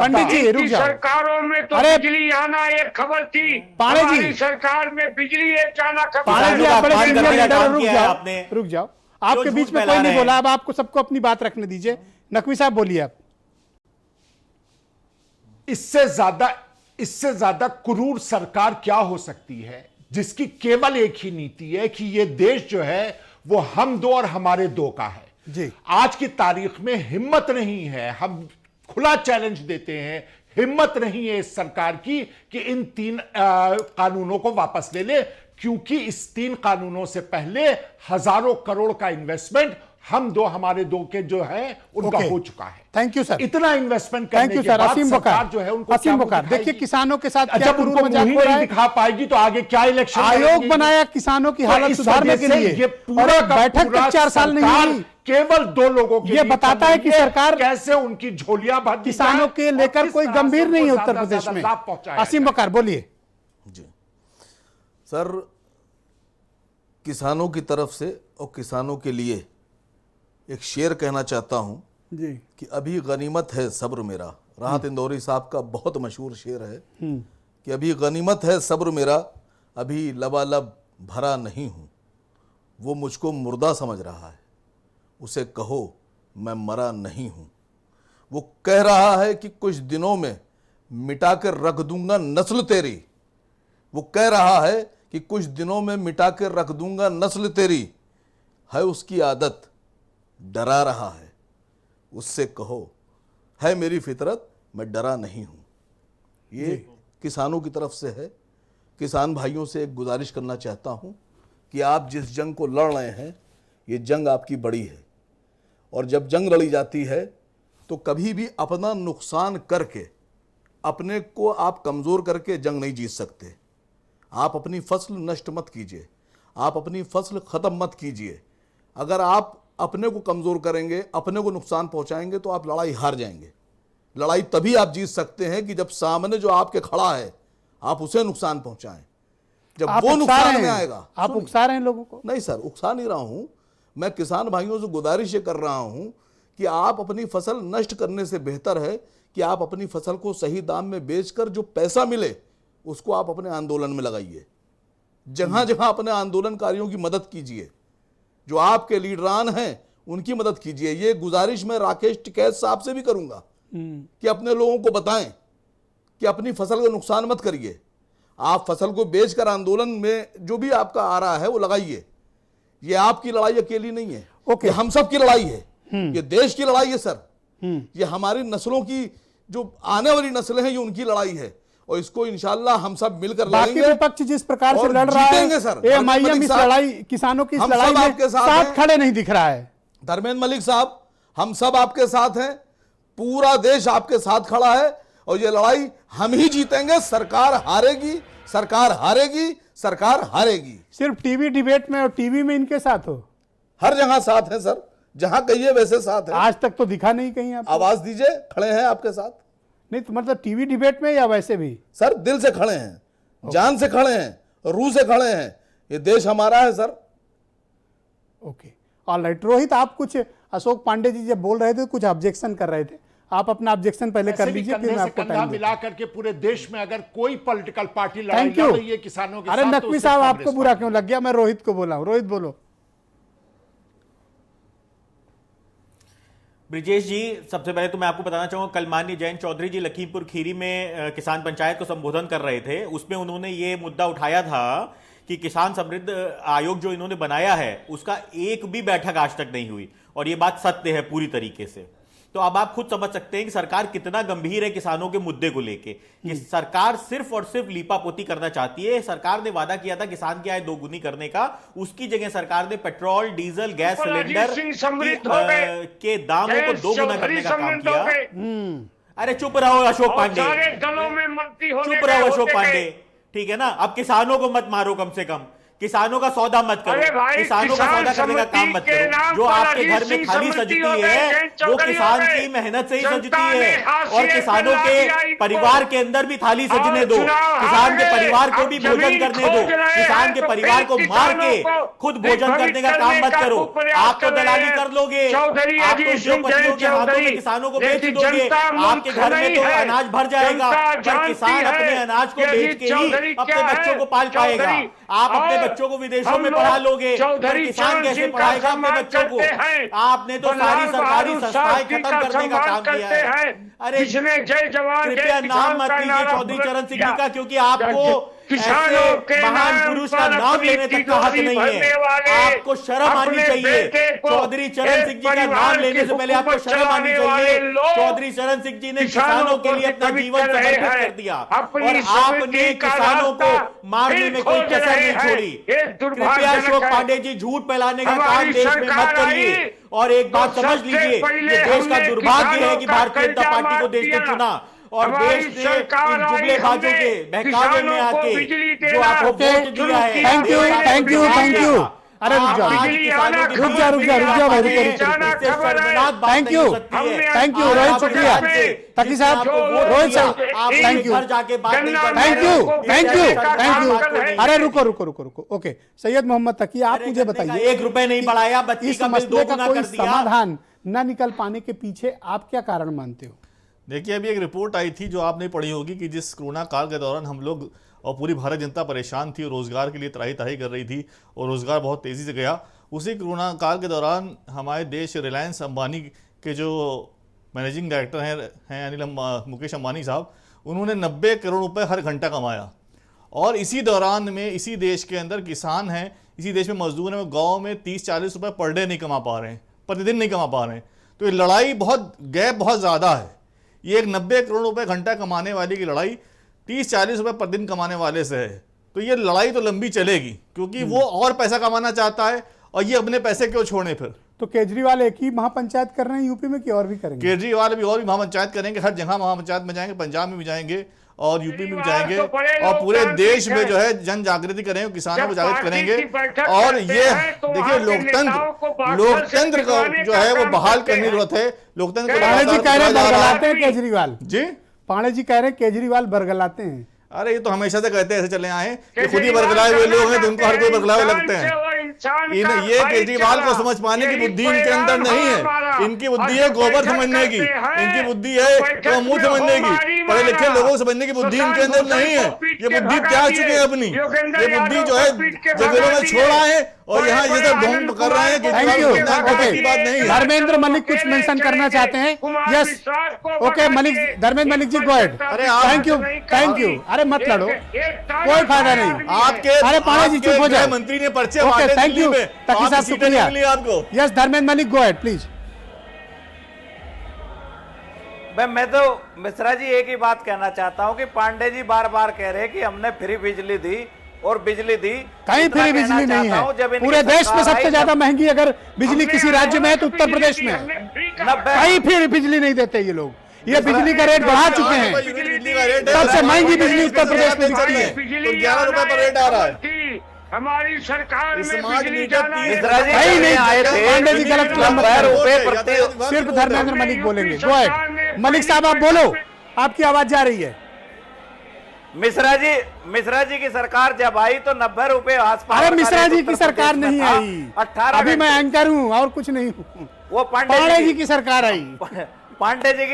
पंडित जी रुक जाओ। सरकारों में तो बिजली आना एक खबर थी, पाणे जी हमारी सरकार में बिजली एक जाना खबर। पाणे जी आप बड़े सीनियर लीडर, रुक जाओ, आपके बीच में कोई नहीं बोला। अब आपको सबको अपनी बात रखने दीजिए। नकवी साहब बोलिए आप। इससे ज्यादा क्रूर सरकार क्या हो सकती है, जिसकी केवल एक ही नीति है कि ये देश जो है वो हम दो और हमारे दो का है जी। आज की तारीख में हिम्मत नहीं है, हम खुला चैलेंज देते हैं, हिम्मत नहीं है इस सरकार की कि इन 3 कानूनों को वापस ले ले, क्योंकि इस 3 कानूनों से पहले हजारों करोड़ का इन्वेस्टमेंट हम दो हमारे दो के जो है उनका हो चुका है। Thank you sir. इतना इन्वेस्टमेंट करने के सर। बाद असीम सरकार जो है उनको असीम बकार, देखिए किसानों के साथ क्या जब उनको मुंह नहीं दिखा पाएगी तो आगे क्या इलेक्शन आयोग बनाया किसानों की हालत सुधारने के लिए, ये पूरा बैठक तक 4 साल नहीं हुई। केवल 2 लोगों के ये बताता है कि सरकार कैसे उनकी झोलियां भर किसानों के लेकर कोई गंभीर नहीं है उत्तर प्रदेश में। असीम बकार बोलिए। जी सर, किसानों की तरफ से और किसानों के लिए एक शेर कहना चाहता हूं जी कि अभी गनीमत है सब्र मेरा। राहत इंदौरी साहब का बहुत मशहूर शेर है कि अभी गनीमत है सब्र मेरा, अभी लबालब भरा नहीं हूं। वो मुझको मुर्दा समझ रहा है, उसे कहो मैं मरा नहीं हूं। वो कह रहा है कि कुछ दिनों में मिटा कर रख दूंगा नस्ल तेरी। वो कह रहा है कि कुछ दिनों में मिटा कर रख दूंगा नस्ल तेरी। है उसकी आदत, डरा रहा है, उससे कहो है मेरी फितरत, मैं डरा नहीं हूं। ये किसानों की तरफ से है। किसान भाइयों से एक गुजारिश करना चाहता हूं कि आप जिस जंग को लड़ रहे हैं, ये जंग आपकी बड़ी है, और जब जंग लड़ी जाती है तो कभी भी अपना नुकसान करके, अपने को आप कमज़ोर करके जंग नहीं जीत सकते। आप अपनी फसल नष्ट मत कीजिए, आप अपनी फसल ख़त्म मत कीजिए। अगर आप अपने को कमज़ोर करेंगे, अपने को नुकसान पहुंचाएंगे, तो आप लड़ाई हार जाएंगे। लड़ाई तभी आप जीत सकते हैं कि जब सामने जो आपके खड़ा है आप उसे नुकसान पहुंचाएं। जब वो नुकसान में आएगा। आप उकसा रहे हैं लोगों को? नहीं सर, उकसा नहीं रहा हूं। मैं किसान भाइयों से गुजारिश कर रहा हूं कि आप अपनी फसल नष्ट करने से बेहतर है कि आप अपनी फसल को सही दाम में बेचकर जो पैसा मिले उसको आप अपने आंदोलन में लगाइए। जहां जहां अपने आंदोलनकारियों की मदद कीजिए, जो आपके लीडरान हैं उनकी मदद कीजिए। ये गुजारिश मैं राकेश टिकैत साहब से भी करूंगा कि अपने लोगों को बताएं कि अपनी फसल का नुकसान मत करिए। आप फसल को बेचकर आंदोलन में जो भी आपका आ रहा है वो लगाइए। ये आपकी लड़ाई अकेली नहीं है, ये हम सब की लड़ाई है, ये देश की लड़ाई है सर। ये हमारी नस्लों की, जो आने वाली नस्लें हैं, ये उनकी लड़ाई है, और इसको इंशाल्लाह हम सब मिलकर लड़ेंगे। बाकी विपक्ष जिस प्रकार से लड़ रहा है, एमआईएम इस लड़ाई, किसानों की इस लड़ाई में साथ खड़े नहीं दिख रहा है। धर्मेंद्र मलिक साहब, हम सब आपके साथ हैं, पूरा देश आपके साथ खड़ा है, और ये लड़ाई हम ही जीतेंगे। सरकार हारेगी, सरकार हारेगी, सरकार हारेगी। सिर्फ टीवी डिबेट में और टीवी में इनके साथ हो? हर जगह साथ है सर, जहां कहिए वैसे साथ है। आज तक तो दिखा नहीं कहीं आप। आवाज दीजिए, खड़े हैं आपके साथ। नहीं तो मतलब टीवी डिबेट में या वैसे भी? सर दिल से खड़े हैं, जान से खड़े हैं, रूह से खड़े हैं। ये देश हमारा है सर। Okay, alright. रोहित, आप कुछ, अशोक पांडे जी जब बोल रहे थे कुछ ऑब्जेक्शन कर रहे थे, आप अपना ऑब्जेक्शन पहले कर लीजिए, फिर मैं आपको टाइम मिला करके पूरे देश में अगर कोई पॉलिटिकल पार्टी लड़ थैंक यू। रही है किसानों के अरे साथ, तो नकवी उससे साहब कांग्रेस आपको बुरा क्यों लग गया? मैं रोहित को बोला हूं। रोहित बोलो। ब्रिजेश जी, सबसे पहले तो मैं आपको बताना चाहूंगा, कल माननीय जयंत चौधरी जी लखीमपुर खीरी में किसान पंचायत को संबोधन कर रहे थे। उसमें उन्होंने ये मुद्दा उठाया था कि किसान समृद्ध आयोग जो इन्होंने बनाया है उसका एक भी बैठक आज तक नहीं हुई, और ये बात सत्य है पूरी तरीके से। तो अब आप खुद समझ सकते हैं कि सरकार कितना गंभीर है किसानों के मुद्दे को लेके। कि सरकार सिर्फ और सिर्फ लीपापोती करना चाहती है। सरकार ने वादा किया था किसान की आय दोगुनी करने का, उसकी जगह सरकार ने पेट्रोल, डीजल, गैस सिलेंडर के दामों को दोगुना करने का काम किया। अरे चुप रहो अशोक पांडे, चुप रहो अशोक पांडे, ठीक है ना। अब किसानों को मत मारो, कम से कम किसानों का सौदा मत करो, किसानों का सौदा करने का काम मत करो। जो आपके घर में थाली सजती है वो किसान की मेहनत से ही सजती है, और किसानों के परिवार के अंदर भी थाली सजने दो, किसान के परिवार को भी भोजन करने दो। किसान के परिवार को मार के खुद भोजन करने का काम मत करो। आप तो दलाली कर लोगे, आप तो उद्योगपतियों के हाथों में किसानों को बेच दोगे, आपके घर में तो अनाज भर जाएगा, पर किसान अपने अनाज को बेच के ही अपने बच्चों को पाल पाएगा। आप अपने बच्चों को विदेशों में पढ़ा लोगे, पर किसान कैसे पढ़ाएगा अपने बच्चों को? आपने तो सारी सरकारी संस्थाएं खत्म करने का काम किया है। अरे कृपया नाम मत लीजिए चौधरी चरण सिंह जी का, क्योंकि आपको ऐसे महान पुरुष का नाम लेने तक का हक नहीं है। आपको शर्म आनी चाहिए। चौधरी चरण सिंह जी का नाम लेने से पहले आपको शर्म आनी चाहिए। चौधरी चरण सिंह जी ने किसानों के लिए अपना जीवन समर्पित कर दिया, और आपने किसानों को मारने में कोई कसर नहीं छोड़ी। कृपया अशोक पांडे जी झूठ फैलाने का काम देश में मत करिए। और एक बात समझ लीजिए, ये देश का दुर्भाग्य है कि भारतीय जनता पार्टी को देश ने चुना, और देश ने इन जुमलेबाजों के बहकावे में आके जो आपको वोट दिया है। Thank you, thank you, thank you. अरे रुक जाओ, रुक जाओ, रुक जाओ, रुक जाओ भाई, thank you, thank you Rohit, शुक्रिया। तकी साहब, रोहित साहब, thank you, thank you, thank you, thank you. अरे रुको रुको रुको रुको, ओके। सैयद मोहम्मद तकी, आप मुझे बताइए, 1 रुपए नहीं बढ़ाया, इस मसले का कोई समाधान न निकल पाने के पीछे आप क्या कारण मानते हो? देखिए, अभी एक रिपोर्ट आई थी जो आपने पढ़ी होगी कि जिस कोरोना काल के दौरान हम लोग और पूरी भारत जनता परेशान थी और रोज़गार के लिए त्राही त्राही कर रही थी, और रोज़गार बहुत तेज़ी से गया। उसी कोरोना काल के दौरान हमारे देश रिलायंस अंबानी के जो मैनेजिंग डायरेक्टर हैं अनिल मुकेश अंबानी साहब, उन्होंने 90 करोड़ रुपए हर घंटा कमाया। और इसी दौरान में इसी देश के अंदर किसान हैं, इसी देश में मजदूर हैं, वो गाँव में 30-40 रुपये पर डे नहीं कमा पा रहे हैं, प्रतिदिन नहीं कमा पा रहे हैं। तो ये लड़ाई बहुत गैप बहुत ज़्यादा है। ये एक 90 करोड़ रुपए घंटा कमाने वाले की लड़ाई 30-40 रुपए पर दिन कमाने वाले से है। तो ये लड़ाई तो लंबी चलेगी, क्योंकि वो और पैसा कमाना चाहता है और ये अपने पैसे क्यों छोड़े फिर। तो केजरीवाल एक ही महापंचायत कर रहे हैं यूपी में, कि और भी करेंगे? केजरीवाल भी और भी महापंचायत करेंगे, हर जगह महापंचायत में जाएंगे, पंजाब में भी जाएंगे और यूपी में भी जाएंगे, और पूरे देश में जो है जन जागृति करेंगे, किसानों को जागृत करेंगे। और ये देखिए, लोकतंत्र को जो है वो बहाल करने की जरूरत है। लोकतंत्र को केजरीवाल जी, पांडे जी कह रहे हैं केजरीवाल बरगलाते हैं। अरे ये तो हमेशा से कहते हैं, ऐसे चले आए कि खुद ही बरगलाए हुए लोग हैं, तो उनको हर कोई बरगलाए लगते हैं। ये केजरीवाल को समझ पाने की बुद्धि इनके अंदर नहीं है। इनकी बुद्धि है गोबर समझने की, इनकी बुद्धि है मुंह समझने की, पढ़े लिखे लोगों को समझने की बुद्धि इनके अंदर नहीं है। ये बुद्धि त्याग चुके हैं अपनी, ये बुद्धि जो है जंगलों में छोड़ा है और यहाँ ये सब ढोंग कर रहे हैं। Thank you, okay. Dharmendra Malik कुछ मेंशन करना चाहते हैं? Yes, okay Malik, Dharmendra Malik ji go ahead. Thank you, thank you. अरे मत लड़ो, कोई फायदा नहीं आपके। अरे पांडे जी चुप हो जाए, मंत्री ने पर्चे ओके, थैंक यू तकी साहब, शुक्रिया आपको। Yes Dharmendra Malik go ahead please. मैं तो मिश्रा जी एक ही बात कहना चाहता हूं कि पांडे जी बार बार कह रहे हैं कि हमने फ्री बिजली दी और बिजली दी, कहीं फ्री बिजली नहीं है। पूरे देश में सबसे ज्यादा महंगी अगर बिजली किसी राज्य में है तो उत्तर प्रदेश में है। कहीं फ्री बिजली नहीं देते ये लोग, ये बिजली का रेट बढ़ा चुके हैं। सबसे महंगी बिजली उत्तर प्रदेश में बिकती है, तो 11 रुपए पर रेट आ रहा है। हमारी सरकार में नहीं पांडे जी गलत क्लेम, सिर्फ धर्मेंद्र मलिक बोलेंगे। गो अहेड मलिक साहब, आप बोलो, आपकी आवाज जा रही है। मिश्रा जी की सरकार जब आई तो 90 रुपए आसपास। अरे मिश्रा जी की सरकार नहीं आई, 18 अभी मैं एंकर हूँ और कुछ नहीं हूँ। वो पांडे जी की सरकार आई। पांडे जी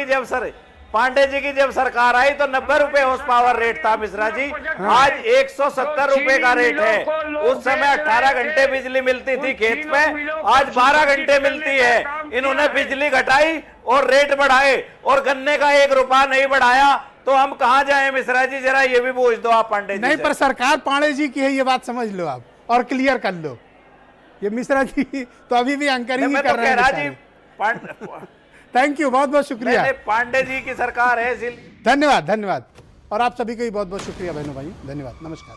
की जब सरकार आई तो 90 रुपए हॉर्स पावर रेट था मिश्रा जी। आज 170 रुपए का रेट है। उस समय 18 घंटे बिजली मिलती थी खेत में, आज 12 घंटे मिलती है। इन्होंने बिजली घटाई और रेट बढ़ाए और गन्ने का 1 रुपया नहीं बढ़ाया, तो हम कहां जाएं मिश्रा जी? जरा ये भी पूछ दो आप पांडे जी नहीं, से। पर सरकार पांडे जी की है, ये बात समझ लो आप और क्लियर कर लो। ये मिश्रा जी तो अभी भी एंकरिंग ही कर रहे हैं। थैंक यू, बहुत बहुत शुक्रिया। पांडे जी की सरकार है। धन्यवाद। और आप सभी को बहुत बहुत शुक्रिया बहनों भाई, धन्यवाद, नमस्कार।